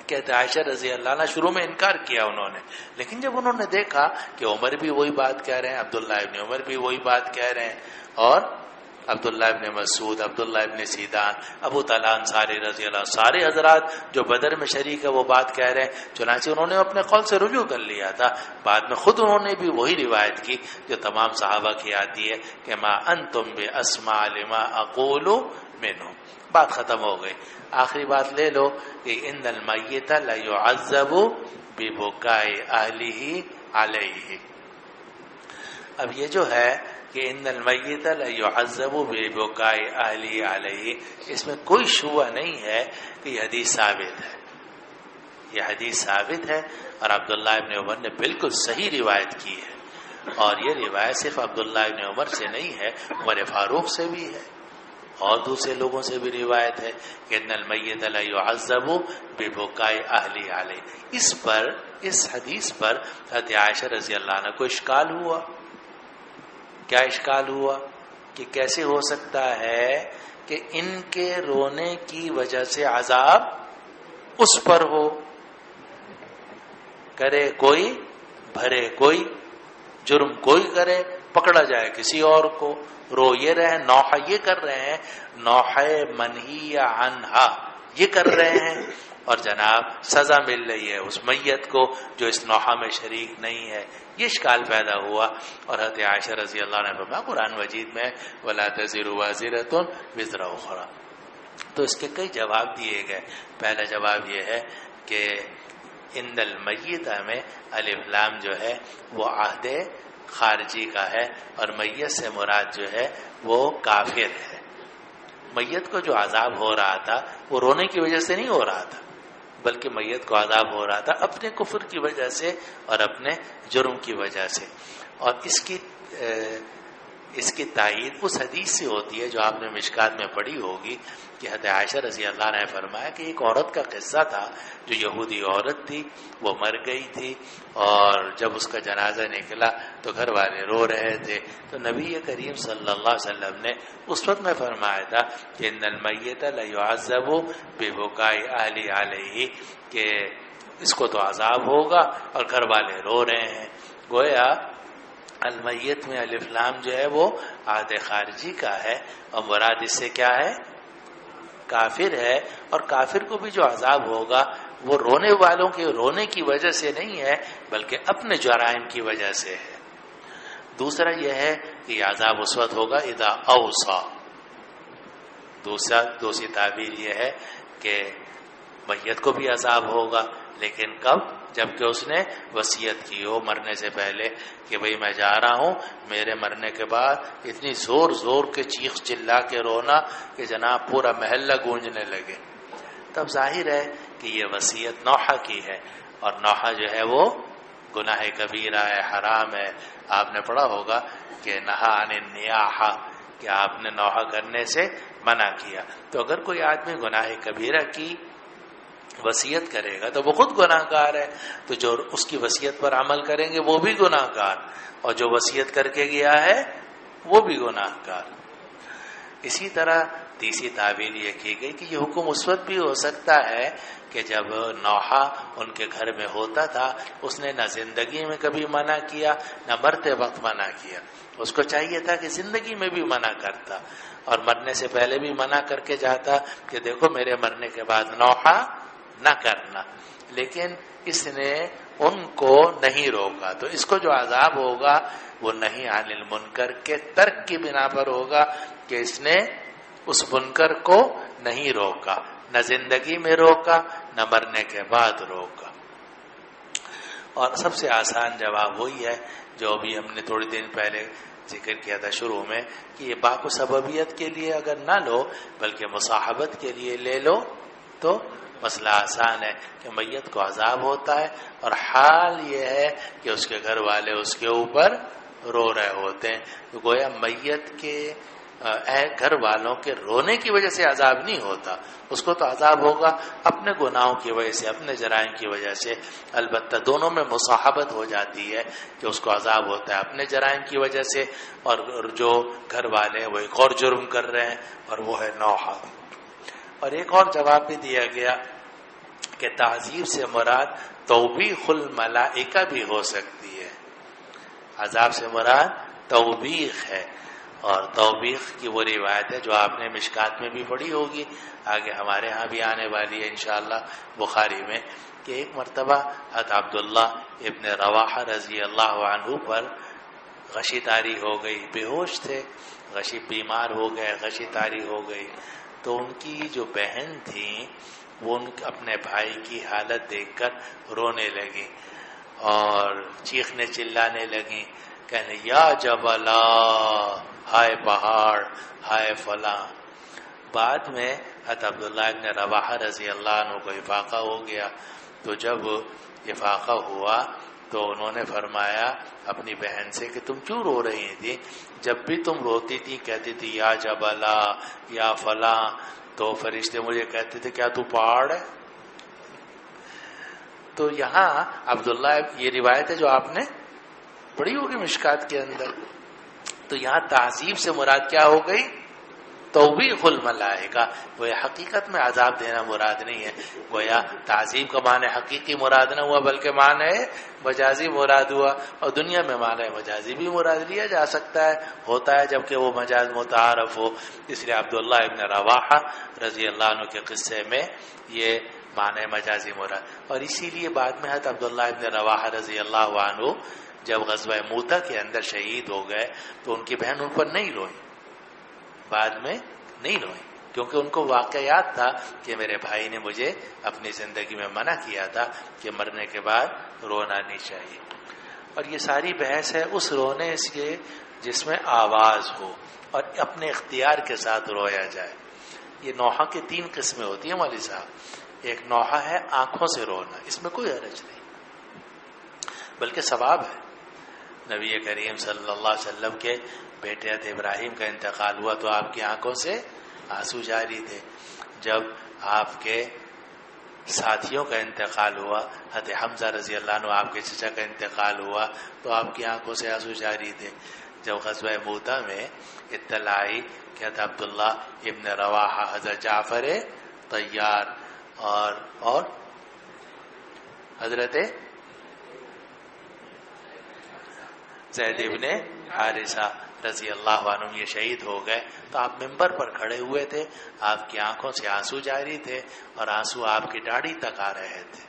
کہ عائشہ رضی اللہ عنہ شروع میں انکار کیا انہوں نے، لیکن جب انہوں نے دیکھا کہ عمر بھی وہی بات کہہ رہے ہیں، عبداللہ ابن عمر بھی وہی بات کہہ رہے ہیں، اور عبداللہ ابن مسعود، عبداللہ ابن سیدان، ابو طلحہ انصاری رضی اللہ عنہ، سارے حضرات جو بدر میں شریک ہے وہ بات کہہ رہے ہیں، چنانچہ انہوں نے اپنے قول سے رجوع کر لیا تھا۔ بعد میں خود انہوں نے بھی وہی روایت کی جو تمام صحابہ کی آتی ہے کہ ما انتم باسمع لما اقول منهم۔ بات ختم ہو گئی۔ آخری بات لے لو کہ ان المیت لا يعذب ببکاء اہلہ علیہ۔ اب یہ جو ہے کہ ان المیت لا يعذب ببکاء اہلہ علیہ، اس میں کوئی شبہ نہیں ہے کہ یہ حدیث ثابت ہے، یہ حدیث ثابت ہے، اور عبداللہ ابن عمر نے بالکل صحیح روایت کی ہے، اور یہ روایت صرف عبداللہ ابن عمر سے نہیں ہے، عمر فاروق سے بھی ہے اور دوسرے لوگوں سے بھی روایت ہے کہ ان المیت لا يعذب ببکاء اہلہ علیہ۔ اس پر، اس حدیث پر حضرت عائشہ رضی اللہ عنہ کو اشکال ہوا۔ کیا اشکال ہوا؟ کہ کیسے ہو سکتا ہے کہ ان کے رونے کی وجہ سے عذاب اس پر ہو، کرے کوئی بھرے کوئی، جرم کوئی کرے پکڑا جائے کسی اور کو، رو یہ رہے، نوحہ یہ کر رہے ہیں، نوحہ منہی عنہا یہ کر رہے ہیں، اور جناب سزا مل رہی ہے اس میت کو جو اس نوحہ میں شریک نہیں ہے۔ یہ اشکال پیدا ہوا، اور حضرت عائشہ رضی اللہ عنہ فرمایا قرآن مجید میں وَلَا تَزِرُ وَازِرَةٌ وِزْرَ أُخْرَىٰ۔ تو اس کے کئی جواب دیے گئے۔ پہلا جواب یہ ہے کہ ان المیت میں الف لام جو ہے وہ عہد خارجی کا ہے، اور میت سے مراد جو ہے وہ کافر ہے۔ میت کو جو عذاب ہو رہا تھا وہ رونے کی وجہ سے نہیں ہو رہا تھا، بلکہ میت کو عذاب ہو رہا تھا اپنے کفر کی وجہ سے اور اپنے جرم کی وجہ سے۔ اور اس کی تائید اس حدیث سے ہوتی ہے جو آپ نے مشکات میں پڑھی ہوگی کہ حضرت عائشہ رضی اللہ عنہ نے فرمایا کہ ایک عورت کا قصہ تھا جو یہودی عورت تھی، وہ مر گئی تھی، اور جب اس کا جنازہ نکلا تو گھر والے رو رہے تھے، تو نبی کریم صلی اللہ علیہ وسلم نے اس وقت میں فرمایا تھا کہ ان المیت لیعذب ببکاء اہل علیہ، کہ اس کو تو عذاب ہوگا اور گھر والے رو رہے ہیں۔ گویا المیت میں الف لام جو ہے وہ عہد خارجی کا ہے، اور مراد اس سے کیا ہے؟ کافر ہے، اور کافر کو بھی جو عذاب ہوگا وہ رونے والوں کے رونے کی وجہ سے نہیں ہے بلکہ اپنے جرائم کی وجہ سے ہے۔ دوسرا یہ ہے کہ یہ عذاب اس وقت ہوگا اذا اوصى۔ دوسری تعبیر یہ ہے کہ میت کو بھی عذاب ہوگا، لیکن کب؟ جبکہ اس نے وصیت کی ہو مرنے سے پہلے کہ بھئی میں جا رہا ہوں، میرے مرنے کے بعد اتنی زور زور کے چیخ چلا کے رونا کہ جناب پورا محلہ گونجنے لگے، تب ظاہر ہے کہ یہ وصیت نوحہ کی ہے، اور نوحہ جو ہے وہ گناہ کبیرہ ہے، حرام ہے۔ آپ نے پڑھا ہوگا کہ نہا عن النیاحہ، کہ آپ نے نوحہ کرنے سے منع کیا۔ تو اگر کوئی آدمی گناہ کبیرہ کی وصیت کرے گا تو وہ خود گناہ گار ہے، تو جو اس کی وصیت پر عمل کریں گے وہ بھی گناہ گار، اور جو وصیت کر کے گیا ہے وہ بھی گناہ گار۔ اسی طرح تیسری تعبیر یہ کی گئی کہ یہ حکم اس وقت بھی ہو سکتا ہے کہ جب نوحہ ان کے گھر میں ہوتا تھا، اس نے نہ زندگی میں کبھی منع کیا نہ مرتے وقت منع کیا، اس کو چاہیے تھا کہ زندگی میں بھی منع کرتا اور مرنے سے پہلے بھی منع کر کے جاتا کہ دیکھو میرے مرنے کے بعد نوحہ نہ کرنا، لیکن اس نے ان کو نہیں روکا، تو اس کو جو عذاب ہوگا وہ نہیں عن المنکر کے ترک کی بنا پر ہوگا کہ اس نے اس منکر کو نہیں روکا، نہ زندگی میں روکا نہ مرنے کے بعد روکا۔ اور سب سے آسان جواب وہی ہے جو ابھی ہم نے تھوڑی دن پہلے ذکر کیا تھا شروع میں کہ یہ باق و سببیت کے لیے اگر نہ لو بلکہ مصاحبت کے لیے لے لو تو مسئلہ آسان ہے کہ میت کو عذاب ہوتا ہے، اور حال یہ ہے کہ اس کے گھر والے اس کے اوپر رو رہے ہوتے ہیں، تو گویا میت کے گھر والوں کے رونے کی وجہ سے عذاب نہیں ہوتا، اس کو تو عذاب ہوگا اپنے گناہوں کی وجہ سے، اپنے جرائم کی وجہ سے۔ البتہ دونوں میں مصاحبت ہو جاتی ہے کہ اس کو عذاب ہوتا ہے اپنے جرائم کی وجہ سے، اور جو گھر والے ہیں وہ ایک اور جرم کر رہے ہیں اور وہ ہے نوحہ۔ اور ایک اور جواب بھی دیا گیا کہ تعذیب سے مراد توبیخ الملائکہ بھی ہو سکتی ہے، عذاب سے مراد توبیخ ہے، اور توبیخ کی وہ روایت ہے جو آپ نے مشکات میں بھی پڑھی ہوگی، آگے ہمارے ہاں بھی آنے والی ہے انشاءاللہ بخاری میں، کہ ایک مرتبہ حضرت عبداللہ ابن رواحہ رضی اللہ عنہ پر غشی طاری ہو گئی، بے ہوش تھے، غشی بیمار ہو گئے، غشی طاری ہو گئی، تو ان کی جو بہن تھیں وہ اپنے بھائی کی حالت دیکھ کر رونے لگیں اور چیخنے چلانے لگیں، کہنے یا جبلا، ہائے پہاڑ، ہائے فلاں۔ بعد میں حضرت عبداللہ ابن رواحہ رضی اللہ عنہ کو افاقہ ہو گیا، تو جب افاقہ ہوا تو انہوں نے فرمایا اپنی بہن سے کہ تم کیوں رو رہی تھی؟ جب بھی تم روتی تھی کہتی تھی یا جبلا یا فلاں، تو فرشتے مجھے کہتے تھے کیا تو پہاڑ ہے؟ تو یہاں عبداللہ، یہ روایت ہے جو آپ نے پڑھی ہوگی مشکات کے اندر، تو یہاں تعذیب سے مراد کیا ہو گئی؟ توبیخ الملائکہ، گویا حقیقت میں عذاب دینا مراد نہیں ہے، گویا تعذیب کا معنی حقیقی مراد نہ ہوا بلکہ معنی مجازی مراد ہوا، اور دنیا میں معنی مجازی بھی مراد لیا جا سکتا ہے، ہوتا ہے جبکہ وہ مجاز متعارف ہو، اس لیے عبداللہ ابن رواحہ رضی اللہ عنہ کے قصے میں یہ معنی مجازی مراد، اور اسی لیے بعد میں حضرت عبداللہ ابن رواحہ رضی اللہ عنہ جب غزوہ موتا کے اندر شہید ہو گئے تو ان کی بہن ان پر نہیں روئی، بعد میں نہیں روئی، کیونکہ ان کو واقعہ یاد تھا کہ میرے بھائی نے مجھے اپنی زندگی میں منع کیا تھا کہ مرنے کے بعد رونا نہیں چاہیے. اور یہ ساری بحث ہے اس رونے سے جس میں آواز ہو اور اپنے اختیار کے ساتھ رویا جائے. یہ نوحہ کی 3 قسمیں ہوتی ہیں مولوی صاحب. ایک نوحہ ہے آنکھوں سے رونا، اس میں کوئی حرج نہیں بلکہ ثواب ہے. نبی کریم صلی اللہ علیہ وسلم کے بیٹے حضرت ابراہیم کا انتقال ہوا تو آپ کی آنکھوں سے آنسو جاری تھے. جب آپ کے ساتھیوں کا انتقال ہوا، حضرت حمزہ رضی اللہ عنہ آپ کے چچا کا انتقال ہوا تو آپ کی آنکھوں سے آنسو جاری تھے. جب غزوہ موتہ میں اطلاع آئی کہ حضرت عبداللہ ابن رواحہ، حضرت جعفر طیار اور حضرت زید ابن حارثہ رضی اللہ عنہ یہ شہید ہو گئے تو آپ ممبر پر کھڑے ہوئے تھے، آپ کی آنکھوں سے آنسو جاری تھے اور آنسو آپ کی داڑھی تک آ رہے تھے.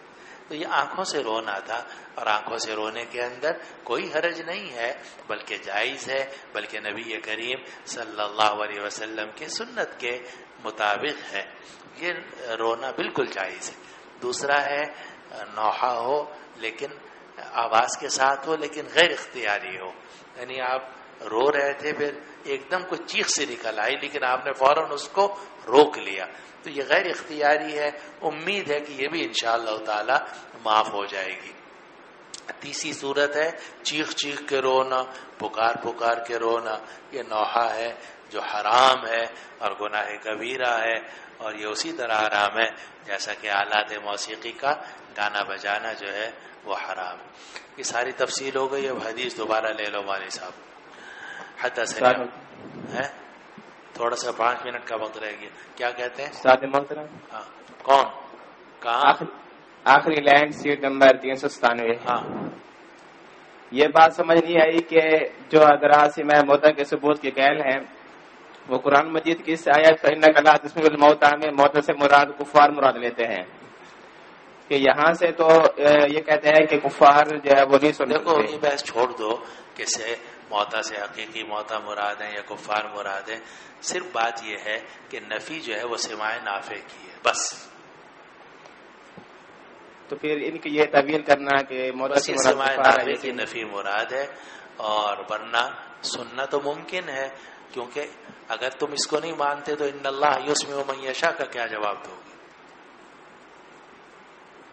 تو یہ آنکھوں سے رونا تھا اور آنکھوں سے رونے کے اندر کوئی حرج نہیں ہے بلکہ جائز ہے، بلکہ نبی کریم صلی اللہ علیہ وسلم کی سنت کے مطابق ہے. یہ رونا بالکل جائز ہے. دوسرا ہے نوحہ ہو لیکن آواز کے ساتھ ہو لیکن غیر اختیاری ہو، یعنی آپ رو رہے تھے پھر ایک دم کوئی چیخ سے نکل آئی لیکن آپ نے فوراً اس کو روک لیا تو یہ غیر اختیاری ہے. امید ہے کہ یہ بھی انشاءاللہ تعالی معاف ہو جائے گی. تیسری صورت ہے چیخ چیخ کے رونا، پکار پکار کے رونا. یہ نوحہ ہے جو حرام ہے اور گناہ کبیرہ ہے اور یہ اسی طرح حرام ہے جیسا کہ آلات موسیقی کا گانا بجانا جو ہے وہ حرام. یہ ساری تفصیل ہو گئی. اب حدیث دوبارہ لے لو مولوی صاحب. حتی سے تھوڑا سا 5 منٹ کا وقت رہ گیا. کیا کہتے ہیں استاد محترم؟ ہاں کون کہاں؟ آخری لائن سیٹ نمبر 397. ہاں یہ بات سمجھ نہیں آئی کہ جو حضرات میں موتا کے ثبوت کے قائل ہیں وہ قرآن مجید کی اس آیت فإنک لا تسمع الموتى میں موت سے مراد کفار مراد لیتے ہیں کہ یہاں سے تو یہ کہتے ہیں کہ کفار جو ہے وہ نہیں سنتے. دیکھو یہ بحث چھوڑ دو کہ سے موتا سے حقیقی موتا مراد ہے یا کفار مراد ہے. صرف بات یہ ہے کہ نفی جو ہے وہ سوائے نافع کی ہے بس. تو پھر ان کی یہ تعبیر کرنا کہ موتا سے سوائے نافع کی نفی مراد ہے اور ورنہ سننا تو ممکن ہے کیونکہ اگر تم اس کو نہیں مانتے تو ان اللہ یسمع من یشاء کا کیا جواب دو گے؟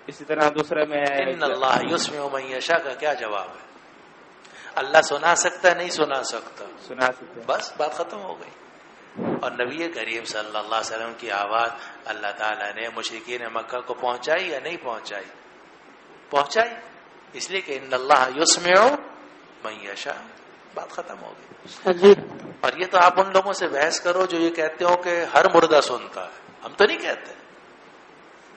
اسی طرح دوسرے میں ان اللہ یسمع من یشاء کا کیا جواب ہے؟ اللہ سنا سکتا ہے نہیں سنا سکتا؟ سنا سکتا. بس بات ختم ہو گئی. اور نبی کریم صلی اللہ علیہ وسلم کی آواز اللہ تعالیٰ نے مشرکین مکہ کو پہنچائی یا نہیں پہنچائی؟ پہنچائی. اس لیے کہ ان اللہ یسمع من یشاء. بات ختم ہو گئی. اور یہ تو آپ ان لوگوں سے بحث کرو جو یہ کہتے ہو کہ ہر مردہ سنتا ہے. ہم تو نہیں کہتے.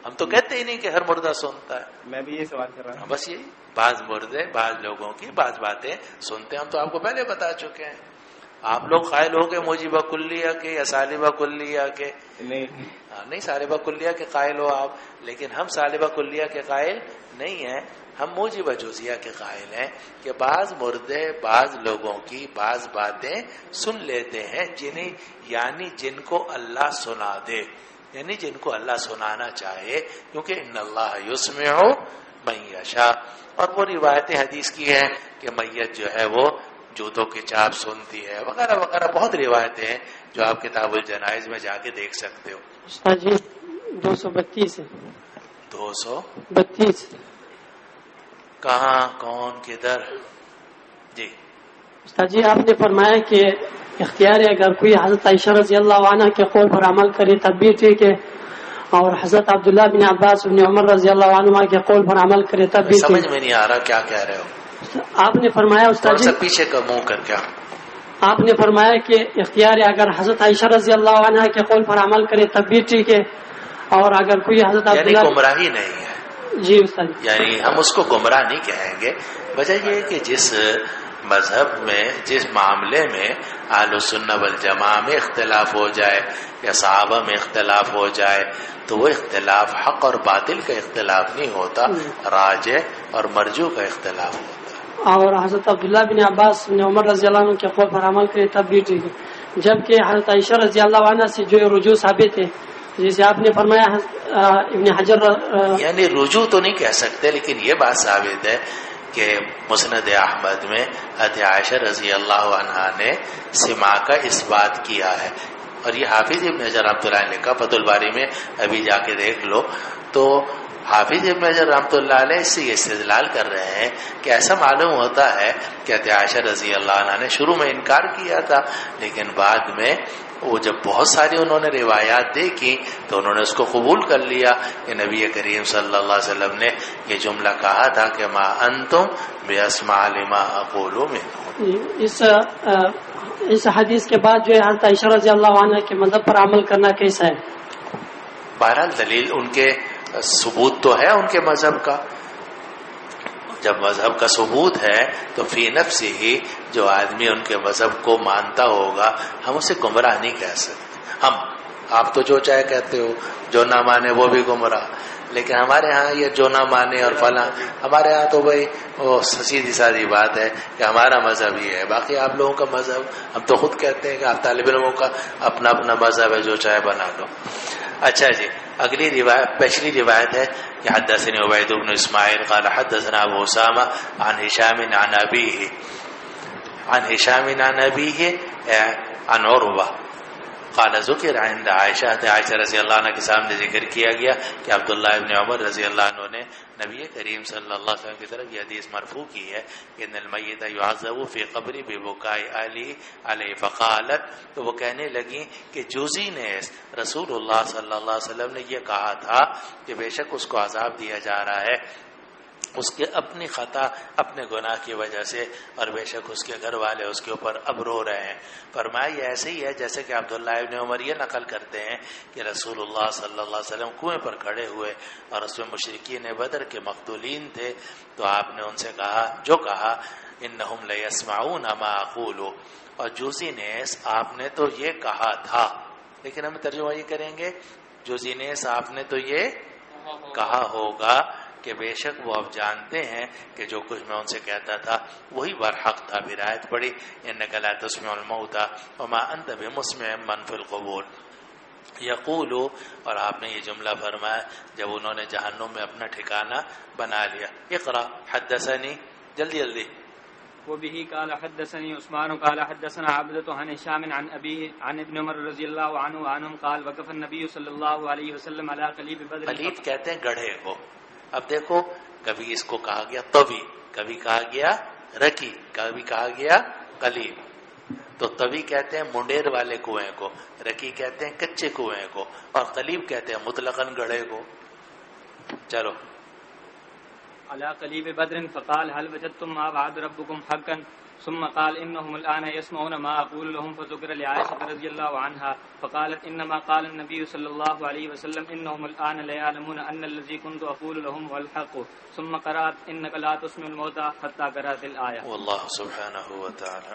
ہم تو کہتے ہی نہیں کہ ہر مردہ سنتا ہے. میں بھی یہ سوال کر رہا ہوں. بس یہی بعض مردے بعض لوگوں کی بعض باتیں سنتے ہیں. ہم تو آپ کو پہلے بتا چکے ہیں. آپ لوگ قائل ہو گئے موجبہ کلیہ کے یا سالبہ کلیہ کے؟ نہیں سالبہ کلیہ کے قائل ہو آپ، لیکن ہم سالبہ کلیہ کے قائل نہیں ہیں. ہم موجبہ جزیہ کے قائل ہیں کہ بعض مردے بعض لوگوں کی بعض باتیں سن لیتے ہیں جنہیں یعنی جن کو اللہ سنا دے، یعنی جن کو اللہ سنانا چاہے، کیونکہ ان اللہ یسمع من یشاء. اور وہ روایتیں حدیث کی ہیں کہ میت جو ہے وہ جوتوں کی چاپ سنتی ہے وغیرہ وغیرہ. بہت روایتیں ہیں جو آپ کتاب الجنائز میں جا کے دیکھ سکتے ہو. استاد جی 232 232 کہاں کون کدھر؟ جی استاد جی آپ نے فرمایا کہ اختیار ہے اگر کوئی حضرت عائشہ رضی اللہ عنہ کے قول پر عمل کرے تب بھی ٹھیک ہے اور حضرت عبداللہ بن عباس بن عمر رضی اللہ عنہ کے قول پر عمل کرے تب بھی. سمجھ میں نہیں آ رہا کیا کہہ رہے ہو. آپ نے فرمایا استاد جی پیچھے کا منہ کر کیا آپ نے فرمایا کہ اختیار ہے اگر حضرت عائشہ رضی اللہ عنہ کے قول پر عمل کرے تب بھی ٹھیک ہے اور اگر کوئی حضرت یعنی گمراہی نہیں ہے. جی استاد یعنی ہم اس کو گمراہ نہیں کہیں گے. وجہ یہ ہے کہ جس مذہب میں جس معاملے میں اہل السنہ والجماعہ میں اختلاف ہو جائے یا صحابہ میں اختلاف ہو جائے تو وہ اختلاف حق اور باطل کا اختلاف نہیں ہوتا، راجح اور مرجو کا اختلاف ہوتا. اور حضرت عبداللہ بن عباس بن عمر رضی اللہ عنہ کے قول پر عمل کرے تب بھی ٹھیک ہے. جبکہ حضرت عائشہ رضی اللہ عنہ سے جو رجوع ثابت ہے، جیسے آپ نے فرمایا ابن حجر یعنی رجوع تو نہیں کہہ سکتے، لیکن یہ بات ثابت ہے کہ مسند احمد میں حضرت عائشہ رضی اللہ عنہا نے سماع کا اس بات کیا ہے، اور یہ حافظ ابن حجر رحمۃ اللہ نے لکھا فتح الباری میں، ابھی جا کے دیکھ لو تو حافظ ابن حجر رحمۃ اللہ علیہ اس سے یہ استدلال کر رہے ہیں کہ ایسا معلوم ہوتا ہے کہ حضرت عائشہ رضی اللہ عنہا نے شروع میں انکار کیا تھا، لیکن بعد میں وہ جب بہت ساری انہوں نے روایات دیکھی تو انہوں نے اس کو قبول کر لیا کہ نبی کریم صلی اللہ علیہ وسلم نے یہ جملہ کہا تھا کہ ما انتم باسمع لما اقول منهم۔ اس حدیث کے بعد جو ہے حضرت عائشہ رضی اللہ عنہ کے مذہب پر عمل کرنا کیسا ہے؟ بہرحال دلیل ان کے ثبوت تو ہے ان کے مذہب کا، جب مذہب کا ثبوت ہے تو فی نفس ہی جو آدمی ان کے مذہب کو مانتا ہوگا ہم اسے گمراہ نہیں کہہ سکتے۔ آپ تو جو چاہے کہتے ہو، جو نہ مانے وہ بھی گمراہ، لیکن ہمارے ہاں یہ جو نہ مانے اور فلاں، ہمارے ہاں تو بھائی وہ سیدھی سادھی بات ہے کہ ہمارا مذہب یہ ہے، باقی آپ لوگوں کا مذہب، ہم تو خود کہتے ہیں کہ آپ طالب علموں کا اپنا اپنا مذہب ہے، جو چاہے بنا لو۔ اچھا جی، اگلی روایت پچھلی روایت ہے کہ حدثني عبید بن اسماعیل قال حدثنا ابو اسامہ عن هشام عن ابیہ عن عروہ قال ذکر عند عائشہ رضی اللہ عنہ کے سامنے ذکر کیا گیا کہ عبداللہ ابن عمر رضی اللہ عنہ نے نبی کریم صلی اللہ علیہ وسلم کی طرف یہ حدیث مرفوع کی ہے کہ ان المیت یعذب فی قبری ببکاء اہلہ علیہ، فقالت، تو وہ کہنے لگی کہ جوزی نے رسول اللہ صلی اللہ علیہ وسلم نے یہ کہا تھا کہ بے شک اس کو عذاب دیا جا رہا ہے اس کے اپنی خطا، اپنے گناہ کی وجہ سے، اور بے شک اس کے گھر والے اس کے اوپر اب رو رہے ہیں۔ فرمایا یہ ایسے ہی ہے جیسے کہ عبداللہ ابن عمر یہ نقل کرتے ہیں کہ رسول اللہ صلی اللہ علیہ وسلم کنویں پر کھڑے ہوئے اور اس میں مشرکین بدر کے مقتولین تھے، تو آپ نے ان سے کہا جو کہا انہم لیسمعون ما اقول، اور جوزی نیس آپ نے تو یہ کہا تھا، لیکن ہم ترجمہ یہ کریں گے جوزی نیس آپ نے تو یہ کہا ہوگا کہ بے شک وہ اب جانتے ہیں کہ جو کچھ میں ان سے کہتا تھا وہی برحق تھا۔ بھی آیت پڑھی انک لا تسمع الموتى وما انت بمسمع من فی القبور یقول، اور آپ نے یہ جملہ فرمایا جب انہوں نے جہنم میں اپنا ٹھکانہ بنا لیا۔ اقرا حدثنی، جلدی جلدی۔ وبه قال حدثني عثمان قال حدثنا عبدة عن هشام عن أبيه عن ابن عمر رضي الله عنه عنهم قال وقف النبي صلى الله عليه وسلم على قليب بدر۔ قلیب کہتے ہیں گڑھے کو۔ اب دیکھو کبھی اس کو کہا گیا طوی، کبھی کہا گیا رکی، کبھی کہا گیا قلیب۔ تو طوی کہتے ہیں منڈیر والے کنویں کو، رکی کہتے ہیں کچے کنویں کو، اور قلیب کہتے ہیں مطلقاً گڑھے کو۔ چلو على قليب بدر فقال هل وجدتم ما وعد ربكم حقا ثم قال انهم الان يسمعون ما اقول لهم فذكر لعائشه رضي الله عنها فقالت انما قال النبي صلى الله عليه وسلم انهم الان لا يعلمون ان الذي كنت اقول لهم هو الحق ثم قرات انك لا تسمع الموتى حتى قرات الايه۔ والله سبحانه وتعالى